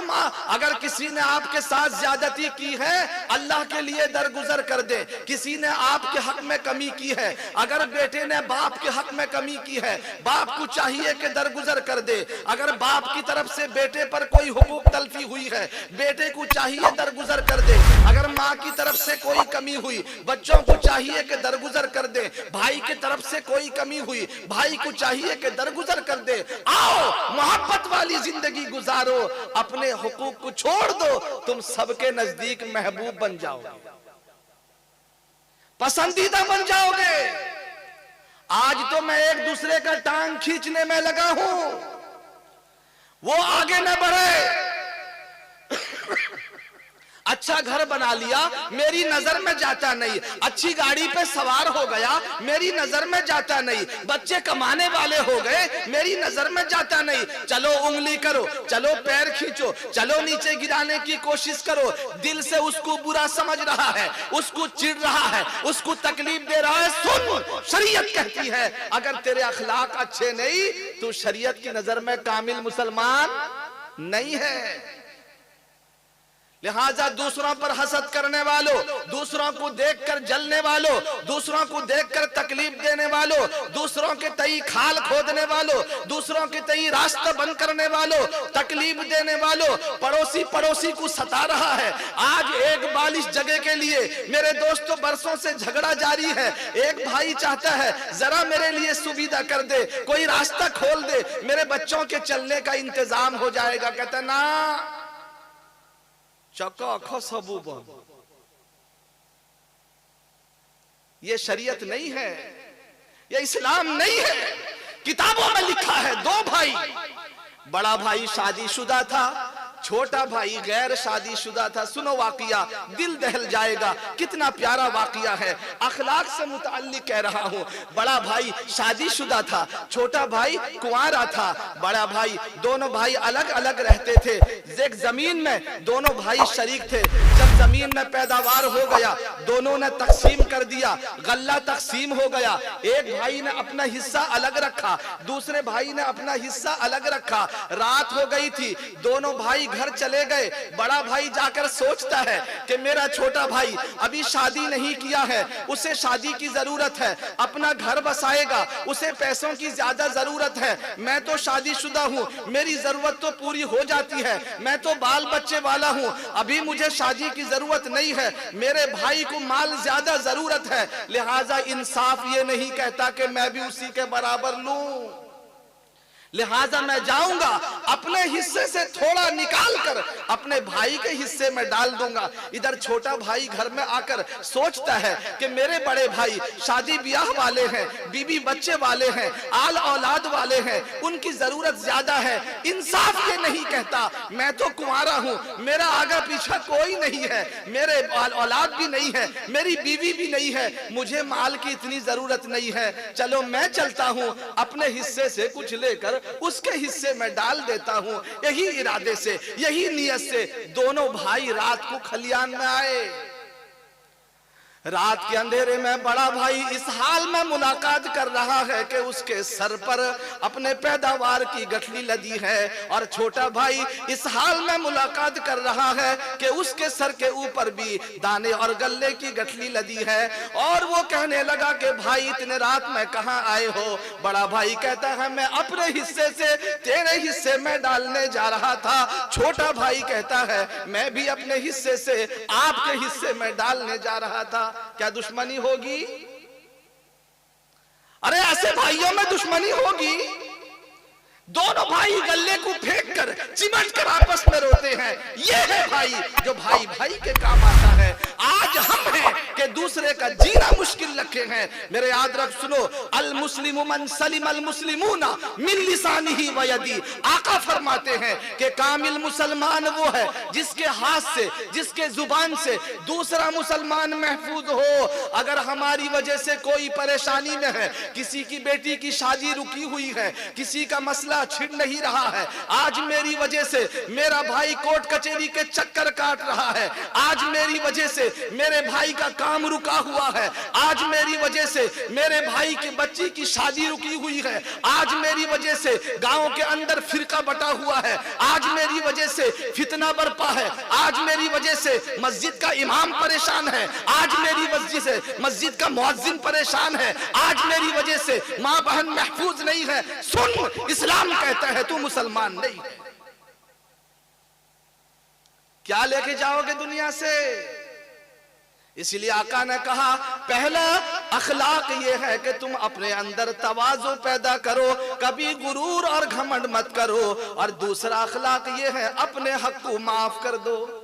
A: अगर किसी ने आपके साथ ज्यादती की है, अल्लाह के लिए दरगुजर कर दे। किसी ने आपके हक में कमी की है, अगर बेटे ने बाप के हक में कमी की है, बाप को चाहिए कि दरगुजर कर दे। अगर बाप की तरफ से बेटे पर कोई हुकूक तलफी हुई है, बेटे को चाहिए दरगुजर कर दे। अगर माँ की तरफ से कोई कमी हुई, बच्चों को चाहिए कि दरगुजर कर दे। भाई की तरफ से कोई कमी हुई, भाई को चाहिए कि दरगुजर कर दे। आओ मोहब्बत वाली जिंदगी गुजारो, अपने हुकूक को छोड़ दो, तुम सबके नजदीक महबूब बन जाओगे, पसंदीदा बन जाओगे। आज तो मैं एक दूसरे का टांग खींचने में लगा हूं, वो आगे न बढ़े। अच्छा घर बना लिया, मेरी नजर में जाता नहीं। अच्छी गाड़ी पे सवार हो गया, मेरी नजर में जाता नहीं। बच्चे कमाने वाले हो गए, मेरी नजर में जाता नहीं। चलो उंगली करो, चलो पैर खींचो, चलो नीचे गिराने की कोशिश करो। दिल से उसको बुरा समझ रहा है, उसको चिढ़ रहा है, उसको तकलीफ दे रहा है। सुन, शरीयत कहती है अगर तेरे अखलाक अच्छे नहीं, तो शरीयत की नजर में कामिल मुसलमान नहीं है। लिहाजा दूसरों पर हसद करने वालों, दूसरों को देखकर जलने वालों, दूसरों को देखकर तकलीफ देने वालों, दूसरों के तई खाल खोदने वालों, दूसरों के तई रास्ता बंद करने वालों, तकलीफ देने वालों, पड़ोसी को सता रहा है। आज एक बालिश जगह के लिए मेरे दोस्तों बरसों से झगड़ा जारी है। एक भाई चाहता है जरा मेरे लिए सुविधा कर दे, कोई रास्ता खोल दे, मेरे बच्चों के चलने का इंतजाम हो जाएगा। कहता ना, ये शरीयत नहीं है, ये इस्लाम नहीं है। किताबों में लिखा है दो भाई, बड़ा भाई शादीशुदा था, छोटा भाई गैर शादीशुदा था। सुनो वाकया, दिल दहल जाएगा, कितना प्यारा वाकया है। अखलाक से मुताल्लिक कह रहा हूँ। बड़ा भाई शादीशुदा था, छोटा भाई कुंवारा था। बड़ा भाई, दोनों भाई अलग अलग रहते थे। एक जमीन में दोनों भाई शरीक थे। जब जमीन में पैदावार हो गया, दोनों ने तकसीम कर दिया, गल्ला तकसीम हो गया। एक भाई ने अपना हिस्सा अलग रखा, दूसरे भाई ने अपना हिस्सा अलग रखा। रात हो गई थी, दोनों भाई घर चले गए, बड़ा भाई जाकर सोचता है कि मेरा छोटा भाई अभी शादी नहीं किया है, उसे शादी की जरूरत है, अपना घर बसाएगा, उसे पैसों की ज्यादा जरूरत है। मैं तो शादीशुदा हूँ, मेरी जरूरत तो पूरी हो जाती है, मैं तो बाल बच्चे वाला हूँ, अभी मुझे शादी की जरूरत नहीं है, मेरे भाई को माल ज्यादा जरूरत है, लिहाजा इंसाफ ये नहीं कहता कि मैं भी उसी के बराबर लूं, लिहाजा मैं जाऊंगा अपने हिस्से से थोड़ा निकाल कर अपने भाई के हिस्से में डाल दूंगा। इधर छोटा भाई घर में आकर सोचता है कि मेरे बड़े भाई शादी ब्याह वाले हैं, बीवी बच्चे वाले हैं, आल औलाद वाले हैं, उनकी जरूरत ज्यादा है। इंसाफ ये नहीं कहता, मैं तो कुंवारा हूं, मेरा आगे पीछा कोई नहीं है, मेरे औलाद भी नहीं है, मेरी बीवी भी नहीं है, मुझे माल की इतनी जरूरत नहीं है, चलो मैं चलता हूं अपने हिस्से से कुछ लेकर उसके हिस्से में डाल देता हूं। यही इरादे से, यही नियत से दोनों भाई रात को खलियान में आए। रात के अंधेरे में बड़ा भाई इस हाल में मुलाकात कर रहा है कि उसके सर पर अपने पैदावार की गठली लदी है, और छोटा भाई इस हाल में मुलाकात कर रहा है कि उसके सर के ऊपर भी दाने और गल्ले की गठली लदी है। और वो कहने लगा कि भाई इतने रात में कहां आए हो? बड़ा भाई कहता है मैं अपने हिस्से से तेरे हिस्से में डालने जा रहा था। छोटा भाई कहता है मैं भी अपने हिस्से से आपके हिस्से में डालने जा रहा था। क्या दुश्मनी होगी? अरे ऐसे भाइयों में दुश्मनी होगी? दोनों भाई गल्ले को फेंक कर चिमट कर आपस में रोते हैं। ये है भाई जो भाई भाई के काम आता है। आज हम हैं कि दूसरे का जीना मुश्किल रखे हैं। मेरे याद रख सुनो, अल मुस्लिमु मन सलिम अल मुस्लिमूना मिन लिसानिही व यदी। आका फरमाते हैं कि कामिल मुसलमान वो है जिसके हाथ से, जिसके जुबान से दूसरा मुसलमान महफूज हो। अगर हमारी वजह से कोई परेशानी में है, किसी की बेटी की शादी रुकी हुई है, किसी का मसला छिड़ नहीं रहा है, आज मेरी वजह से मेरा भाई कोर्ट कचहरी के चक्कर काट रहा है, आज मेरी वजह से मेरे भाई का काम रुका हुआ है, आज मेरी वजह से मेरे भाई की बच्ची की शादी रुकी हुई है, आज मेरी वजह से गांव के अंदर फिरका बटा हुआ है, आज मेरी वजह से फितना बरपा है, आज मेरी वजह से मस्जिद का इमाम परेशान है, आज मेरी वजह से मस्जिद का मुअज्जिन परेशान है, आज मेरी वजह से मां बहन महफूज नहीं है। सुन, इस्लाम कहता है तू मुसलमान नहीं है। क्या लेके जाओगे दुनिया से? इसलिए आका ने कहा पहला अखलाक ये है कि तुम अपने अंदर तवाज़ु पैदा करो, कभी गुरूर और घमंड मत करो। और दूसरा अखलाक ये है अपने हक को माफ कर दो।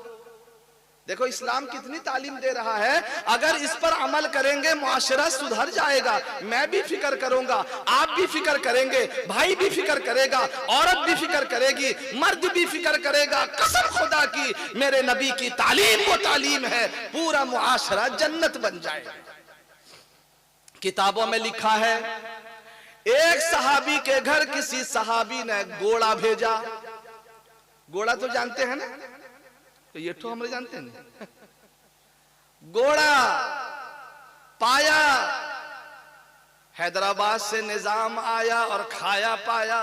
A: देखो इस्लाम कितनी तालीम दे रहा है। अगर इस पर अमल करेंगे मुआशरा सुधर जाएगा। मैं भी फिक्र करूंगा, आप भी फिक्र करेंगे, भाई भी फिक्र करेगा, औरत भी फिक्र करेगी, मर्द भी फिक्र करेगा। कसम खुदा की मेरे नबी की तालीम वो तालीम है, पूरा मुआशरा जन्नत बन जाएगा। किताबों में लिखा है एक सहाबी के घर किसी सहाबी ने घोड़ा भेजा। घोड़ा तो जानते हैं ना, तो ये तो हम जानते हैं। घोड़ा पाया, हैदराबाद से निजाम आया और खाया पाया।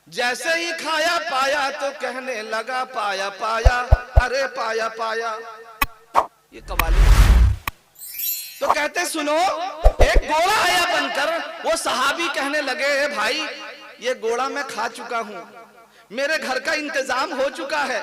A: जैसे ही खाया पाया तो कहने लगा पाया पाया, अरे पाया पाया। ये कवाली। तो कहते सुनो, एक घोड़ा आया बनकर, वो सहाबी कहने लगे भाई ये घोड़ा मैं खा चुका हूं, मेरे घर का इंतजाम हो चुका है,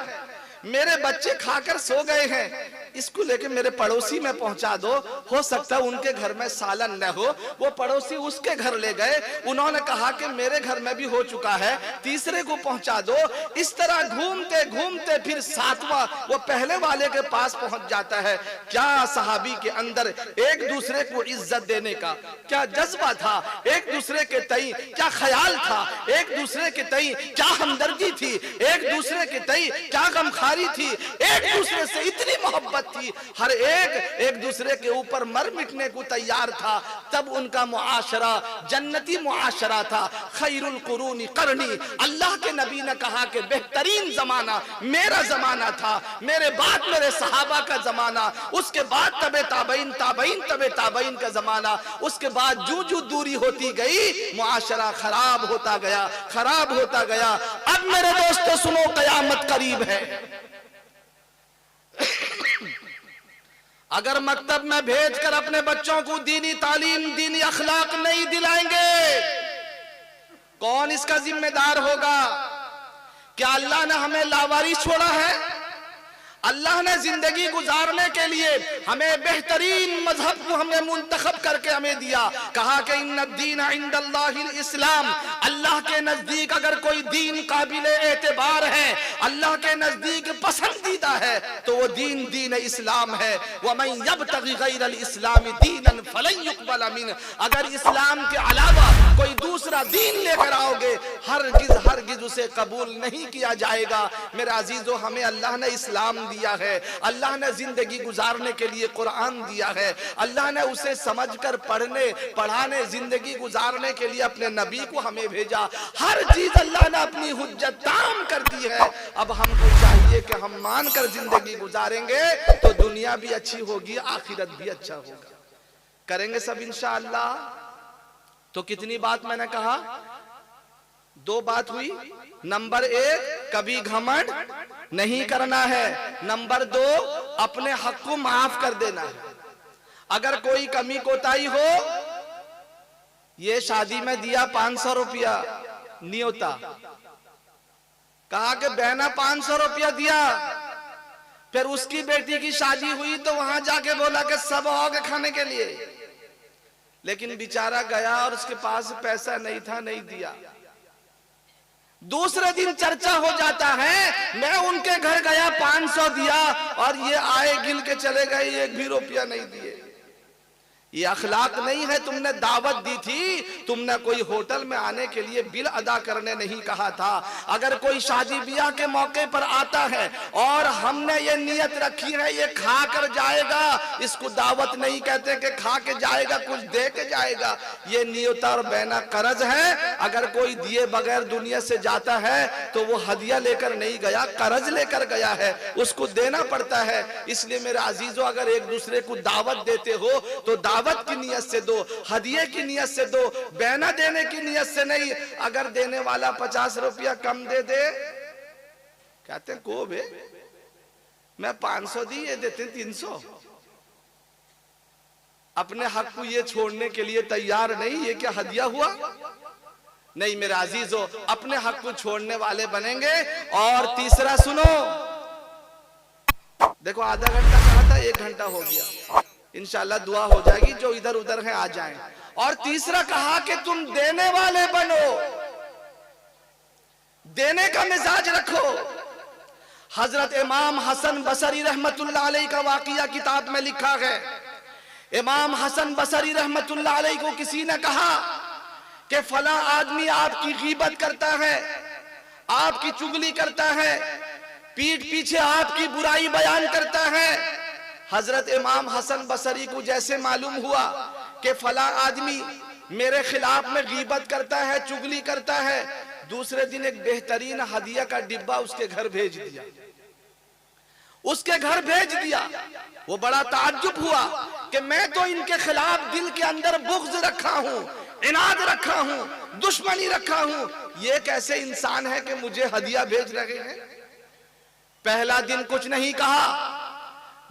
A: मेरे बच्चे खाकर सो गए हैं, इसको लेके मेरे पड़ोसी में पहुंचा दो, हो सकता है उनके घर में सालन न हो। वो पड़ोसी उसके घर ले गए, उन्होंने कहा कि मेरे घर में भी हो चुका है, तीसरे को पहुंचा दो। इस तरह घूमते घूमते फिर सातवां वो पहले वाले के पास पहुंच जाता है। क्या सहाबी के अंदर एक दूसरे को इज्जत देने का क्या जज्बा था, एक दूसरे के तई क्या ख्याल था, एक दूसरे के तई क्या हमदर्दी थी, एक दूसरे के तई क्या गमखारी थी, एक दूसरे से इतनी मोहब्बत थी, हर एक दूसरे के ऊपर मर मिटने को तैयार था। तब उनका मुआशरा जन्नती मुआशरा था। खैरुल कुरूनी करनी, अल्लाह के नबी ने कहा कि बेहतरीन जमाना मेरा जमाना था, मेरे बाद मेरे सहाबा का जमाना, उसके बाद तबे ताबईन, ताबईन तबे ताबईन का जमाना, उसके बाद जू जू दूरी होती गई मुआशरा खराब होता गया, खराब होता गया। अब मेरे दोस्तों तो सुनो कयामत करीब है। अगर मकतब में भेजकर अपने बच्चों को दीनी तालीम, दीनी अखलाक नहीं दिलाएंगे, कौन इसका जिम्मेदार होगा? क्या अल्लाह ने हमें लावारिस छोड़ा है? अल्लाह ने जिंदगी गुजारने के लिए हमें बेहतरीन मजहब को हमें मुंतखब करके हमें दिया। कहा कि इन्नद्दीन इंदल्लाहिल इस्लाम, अल्लाह के नजदीक अगर कोई दीन काबिले एतबार है, अल्लाह के नजदीक पसंदीदा है, तो वो दीन दीन इस्लाम है। वमन यब्तगी गैरल इस्लामी दीनन फलन युक़बल मिन, अगर इस्लाम के अलावा कोई दूसरा दीन लेकर आओगे, हरगिज हरगिज उसे कबूल नहीं किया जाएगा। मेरे अजीजों, हमें अल्लाह ने इस्लाम दिया है, अल्लाह ने जिंदगी गुजारने के लिए कुरान दिया है, अल्लाह ने उसे समझकर पढ़ने पढ़ाने जिंदगी गुजारने के लिए अपने नबी को हमें भेजा। हर चीज अल्लाह ने अपनी हुज्जत ताम कर दी है। अब हमको चाहिए कि हम मानकर जिंदगी गुजारेंगे तो दुनिया भी अच्छी होगी, आखिरत भी अच्छा होगा। करेंगे सब इंशाअल्लाह। तो कितनी बात मैंने कहा? 2 बात हुई। नंबर 1, कभी घमंड नहीं करना है। नंबर 2, अपने हक को माफ कर देना है। अगर कोई कमी कोताही हो, ये शादी में दिया 500 रुपया न्योता, कहा कि बहना 500 रुपया दिया, फिर उसकी बेटी की शादी हुई तो वहां जाके बोला कि सब आओगे खाने के लिए, लेकिन बेचारा गया और उसके पास पैसा नहीं था, नहीं दिया। दूसरे दिन चर्चा हो जाता है, मैं उनके घर गया 500 दिया और ये आए गिल के चले गए, 1 भी रुपया नहीं दिए। ये अखलाक नहीं है। तुमने दावत दी थी, तुमने कोई होटल में आने के लिए बिल अदा करने नहीं कहा था। अगर कोई शादी ब्याह के मौके पर आता है और हमने ये नियत रखी है ये खा कर जाएगा, इसको दावत नहीं कहते कि खा के जाएगा, कुछ दे के जाएगा। ये नियत और बैना कर्ज है। अगर कोई दिए बगैर दुनिया से जाता है तो वो हदिया लेकर नहीं गया, कर्ज लेकर गया है, उसको देना पड़ता है। इसलिए मेरे अजीजों, अगर एक दूसरे को दावत देते हो तो दावत की नियत से दो, हदिये की नियत से दो, बहना देने की नियत से नहीं। अगर देने वाला 50 रुपया कम दे दे, कहते हैं को बे मैं 500 दी, ये देते 300। अपने हक को ये छोड़ने के लिए तैयार नहीं। ये क्या हदिया हुआ? नहीं मेरे अजीजों, अपने हक को छोड़ने वाले बनेंगे। और तीसरा सुनो, देखो आधा घंटा कहा था, 1 घंटा हो गया। इंशाल्लाह दुआ हो जाएगी, जो इधर उधर हैं आ जाएं। और तीसरा कहा कि तुम देने वाले बनो, देने का मिजाज रखो। हजरत इमाम हसन बसरी रहमतुल्लाह अलैह का वाकया किताब में लिखा है। इमाम हसन बसरी रहमतुल्लाह अलैह को किसी ने कहा कि फला आदमी आपकी गीबत करता है, आपकी चुगली करता है, पीठ पीछे आपकी बुराई बयान करता है। हजरत इमाम हसन बसरी को जैसे मालूम हुआ कि फला आदमी मेरे खिलाफ में गीबत करता है, चुगली करता है, दूसरे दिन एक बेहतरीन हदिया का डिब्बा उसके घर भेज दिया। उसके घर भेज दिया। वो बड़ा ताज्जुब हुआ कि मैं तो इनके खिलाफ दिल के अंदर बुग़्ज़ रखा हूं, इनाद रखा हूं, दुश्मनी रखा हूं, ये कैसे इंसान है कि मुझे हदिया भेज रहे हैं। पहला दिन कुछ नहीं कहा,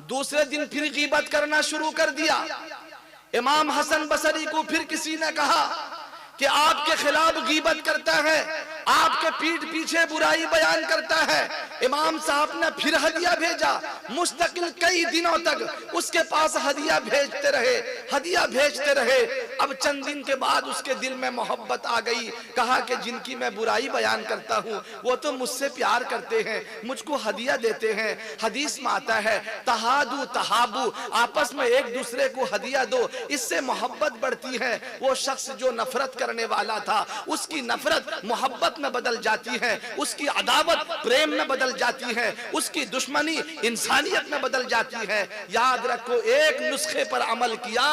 A: दूसरे दिन फिर गीबत करना शुरू कर दिया। इमाम हसन बसरी को फिर किसी ने कहा कि आपके खिलाफ गीबत करता है, आपके पीठ पीछे बुराई बयान करता है। इमाम साहब ने फिर हदिया भेजा। मुस्तकिल कई दिनों तक उसके पास हदिया भेजते रहे, हदिया भेजते रहे। अब चंद दिन के बाद उसके दिल में मोहब्बत आ गई। कहा कि जिनकी मैं बुराई बयान करता हूँ वो तो मुझसे प्यार करते हैं, मुझको हदिया देते हैं। हदीस में आता है तहादू तहाबू, आपस में एक दूसरे को हदिया दो, इससे मोहब्बत बढ़ती है। वो शख्स जो नफरत करने वाला था, उसकी नफरत मोहब्बत में बदल जाती है, उसकी अदावत प्रेम में बदल जाती है, उसकी दुश्मनी इंसानियत में बदल जाती है। याद रखो, एक नुस्खे पर अमल किया,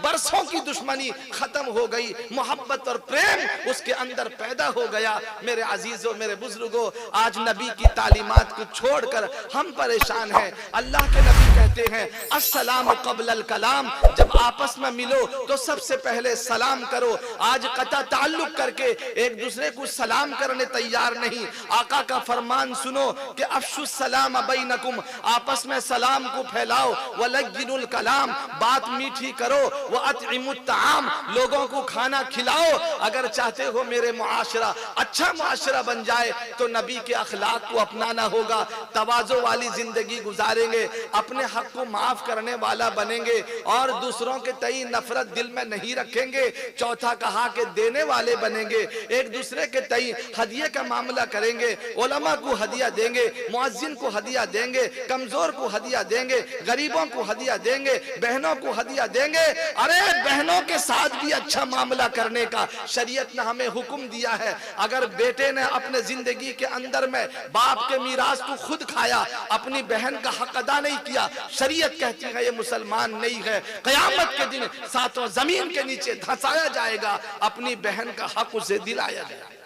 A: बरसों की दुश्मनी खत्म हो गई, मोहब्बत और प्रेम उसके अंदर पैदा हो गया। मेरे अजीजों, मेरे बुजुर्गों, आज नबी की तालीमात को छोड़कर हम परेशान हैं। अल्लाह के नबी कहते हैं अस्सलाम क़ब्लल कलाम, जब आपस में मिलो तो सबसे पहले सलाम करो। आज कता ताल्लुक करके एक दूसरे को सलाम सलाम करने तैयार नहीं। आका का फरमान सुनो कि अफ्शुस सलाम बैनकुम, आपस में सलाम को फैलाओ, वलय्यिनुल कलाम, बात मीठी करो, व अतइमुत ताम, लोगों को खाना खिलाओ। अगर चाहते हो मेरे मुआशरा अच्छा मुआशरा बन जाए तो नबी के अखलाक को अपनाना होगा। तवाज़ो वाली जिंदगी गुजारेंगे, अपने हक को माफ करने वाला बनेंगे और दूसरों के तई नफरत दिल में नहीं रखेंगे। चौथा कहा कि देने वाले बनेंगे, एक दूसरे के तई हदिये का मामला करेंगे, उलमा को हदिया देंगे, मुअज्जिन को हदिया देंगे, कमजोर को हदिया देंगे, गरीबों को हदिया देंगे, बहनों को हदिया देंगे। अरे बहनों के साथ भी अच्छा मामला करने का शरीयत ने हमें हुक्म दिया है। अगर बेटे ने अपने जिंदगी के अंदर में बाप के मीरास को खुद खाया, अपनी बहन का हक अदा नहीं किया, शरीयत कहती है ये मुसलमान नहीं है। क़यामत के दिन सातों जमीन के नीचे धंसाया जाएगा, अपनी बहन का हक उसे दिलाया जाएगा।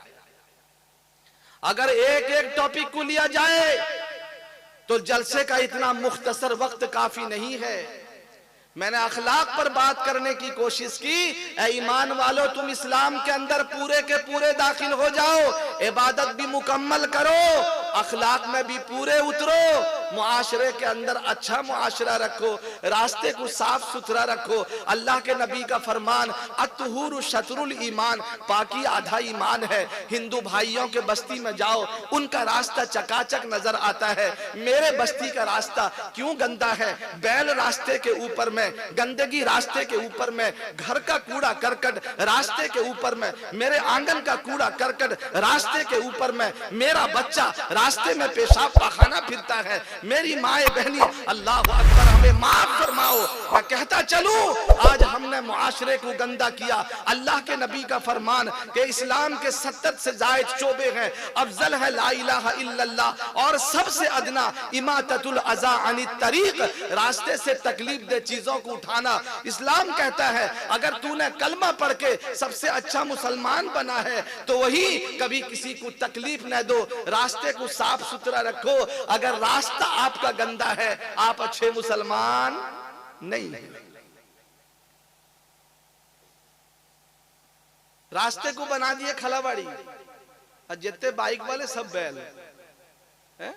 A: अगर एक एक टॉपिक को लिया जाए तो जलसे का इतना मुख्तसर वक्त काफी नहीं है। मैंने अखलाक पर बात करने की कोशिश की। ऐ ईमान वालों, तुम इस्लाम के अंदर पूरे के पूरे दाखिल हो जाओ, इबादत भी मुकम्मल करो, अखलाक में भी पूरे उतरो, मुआशरे के अंदर अच्छा मुआशरा रखो, रास्ते को साफ सुथरा रखो। अल्लाह के नबी का फरमान अत्तहुरु शतरुल ईमान, पाकी आधा ईमान है। हिंदू भाइयों के बस्ती में जाओ, उनका रास्ता चकाचक नजर आता है। मेरे बस्ती का रास्ता क्यों गंदा है? बैल रास्ते के ऊपर में, गंदगी रास्ते के ऊपर में, घर का कूड़ा करकट रास्ते के ऊपर में, मेरे आंगन का कूड़ा करकट रास्ते के ऊपर में, मेरा बच्चा रास्ते में पेशाब पाखाना फिरता है। मेरी माए बहनी, अल्लाह अकबर, हमें माफ फरमाओ। मैं कहता चलूं, आज हमने मुआशरे को गंदा किया। अल्लाह के नबी का फरमान कि इस्लाम के 70 से जायद शोबे हैं, अफजल है ला इलाहा इल्लल्लाह और सबसे अदना इमाततुल अज़ा अनित तरीक, रास्ते से तकलीफ दे चीजों को उठाना। इस्लाम कहता है अगर तूने कलमा पढ़ के सबसे अच्छा मुसलमान बना है तो वही कभी किसी को तकलीफ न दो, रास्ते को साफ सुथरा रखो। अगर रास्ता आपका गंदा है, आप अच्छे मुसलमान नहीं है। रास्ते को बना दिए खलाबाड़ी, और जितने बाइक वाले सब बैल है।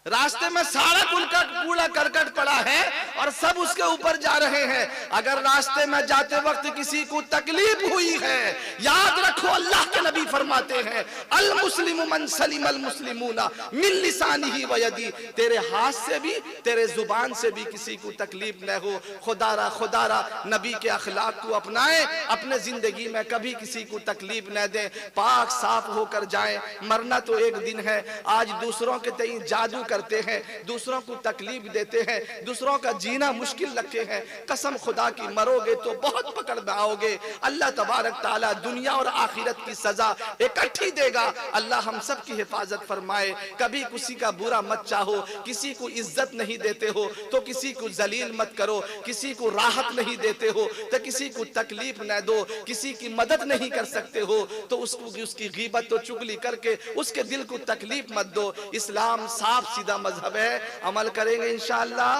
A: रास्ते में सारा कूड़ा करकट पड़ा है और सब उसके ऊपर जा रहे हैं। अगर रास्ते में जाते वक्त किसी को तकलीफ हुई है, याद रखो अल्लाह के नबी फरमाते हैं अल मुस्लिमु मन सलिम अल मुस्लिमूना मिन लिसानिही व यदी, तेरे हाथ से भी तेरे जुबान से भी किसी को तकलीफ न हो। खुदारा नबी के अखलाक को अपनाएं, अपने जिंदगी में कभी किसी को तकलीफ न दें, पाक साफ होकर जाएं। मरना तो एक दिन है। आज दूसरों के तई जादू करते हैं, दूसरों को तकलीफ देते हैं, दूसरों का जीना मुश्किल रखते हैं। कसम खुदा की मरोगे तो बहुत पकड़ में आओगे। अल्लाह तबारक ताला दुनिया और आखिरत की सजा इकट्ठी देगा। अल्लाह हम सब की हिफाजत फरमाए। कभी किसी का बुरा मत चाहो, किसी को इज्जत नहीं देते हो तो किसी को जलील मत करो, किसी को राहत नहीं देते हो तो किसी को तकलीफ न दो, किसी की मदद नहीं कर सकते हो तो उसकी गीबत तो चुगली करके उसके दिल को तकलीफ मत दो। इस्लाम साफ सीधा मजहब है, अमल करेंगे इंशाअल्लाह।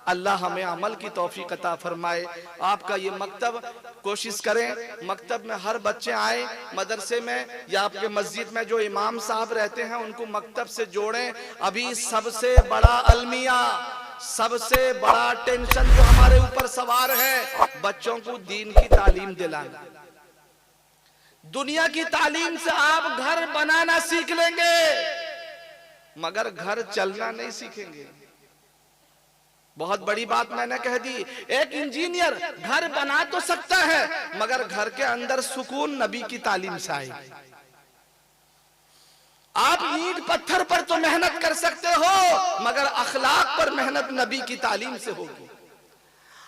A: अल्लाह हमें अमल की तौफीक अता फरमाए। आपका ये मकतब कोशिश करें, मकतब में हर बच्चे आए, मदरसे में या आपके मस्जिद में जो इमाम साहब रहते हैं उनको मकतब से जोड़ें। अभी सबसे बड़ा अलमिया, सबसे बड़ा टेंशन जो हमारे ऊपर सवार है, बच्चों को दीन की तालीम दिलाना। दुनिया की तालीम से आप घर बनाना सीख लेंगे मगर घर चलना नहीं सीखेंगे। बहुत बड़ी बात मैंने कह दी। एक इंजीनियर घर बना तो सकता है मगर घर के अंदर सुकून नबी की तालीम से आएगी। आप ईंट पत्थर पर तो मेहनत कर सकते हो मगर अखलाक पर मेहनत नबी की तालीम से होगी।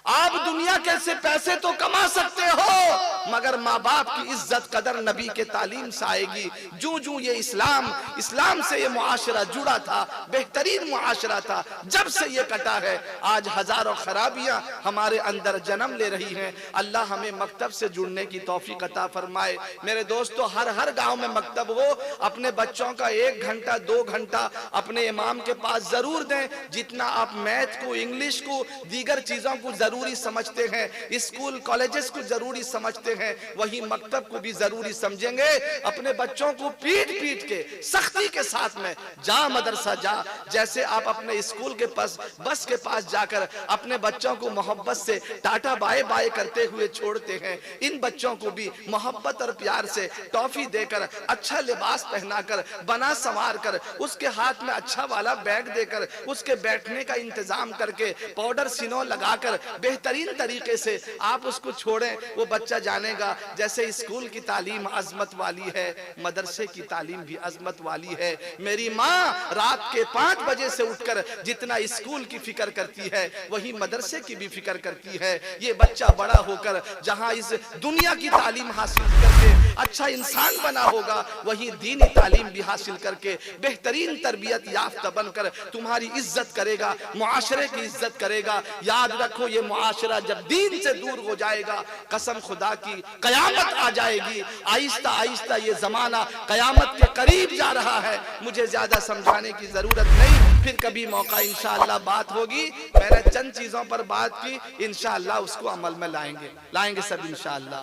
A: आप दुनिया के से पैसे तो कमा सकते हो मगर माँ बाप की इज्जत कदर नबी के तालीम से आएगी। जूं जूं ये इस्लाम से ये मुआशरा जुड़ा था, बेहतरीन मुआशरा था, जब से ये कटा है आज हजारों खराबियां हमारे अंदर जन्म ले रही हैं। अल्लाह हमें मकतब से जुड़ने की तौफीक अता फरमाए। मेरे दोस्तों, हर गांव में मकतब हो। अपने बच्चों का 1 घंटा 2 घंटा अपने इमाम के पास जरूर दें। जितना आप मैथ को, इंग्लिश को, दीगर चीजों को जरूरी समझते हैं, स्कूल कॉलेजेस को जरूरी समझते समझते हैं वही मकतब को भी जरूरी समझेंगे। अपने बच्चों को पीट पीट के सख्ती के साथ में जा मदरसा जा, जैसे आप अपने स्कूल के पास बस के पास जाकर अपने बच्चों को मोहब्बत से टाटा बाय बाय करते हुए छोड़ते हैं, इन बच्चों को भी मोहब्बत और प्यार से टॉफी देकर, अच्छा लिबास पहनाकर, बना संवार कर, उसके हाथ में अच्छा वाला बैग देकर, उसके बैठने का इंतजाम करके, पाउडर सिनो लगाकर बेहतरीन तरीके से आप उसको छोड़ें। वो बच्चा जानेगा जैसे स्कूल की तालीम अजमत वाली है, मदरसे की तालीम भी अजमत वाली है। मेरी माँ रात के 5 बजे से उठकर जितना स्कूल की फिक्र करती है वही मदरसे की भी फिक्र करती है। ये बच्चा बड़ा होकर जहां इस दुनिया की तालीम हासिल करके अच्छा इंसान बना होगा, वही दीनी तालीम भी हासिल करके बेहतरीन तरबियत याफ्ता बनकर तुम्हारी इज्जत करेगा, मुआशरे की इज्जत करेगा। याद रखो ये मुआशरा जब दीन से दूर हो जाएगा, कसम खुदा की कयामत आ जाएगी। आहिस्ता आहिस्ता ये जमाना कयामत के करीब जा रहा है, मुझे ज्यादा समझाने की जरूरत नहीं, फिर कभी मौका इंशाअल्लाह बात होगी। मैंने चंद चीजों पर बात की, इंशाअल्लाह उसको अमल में लाएंगे सब इंशाअल्लाह।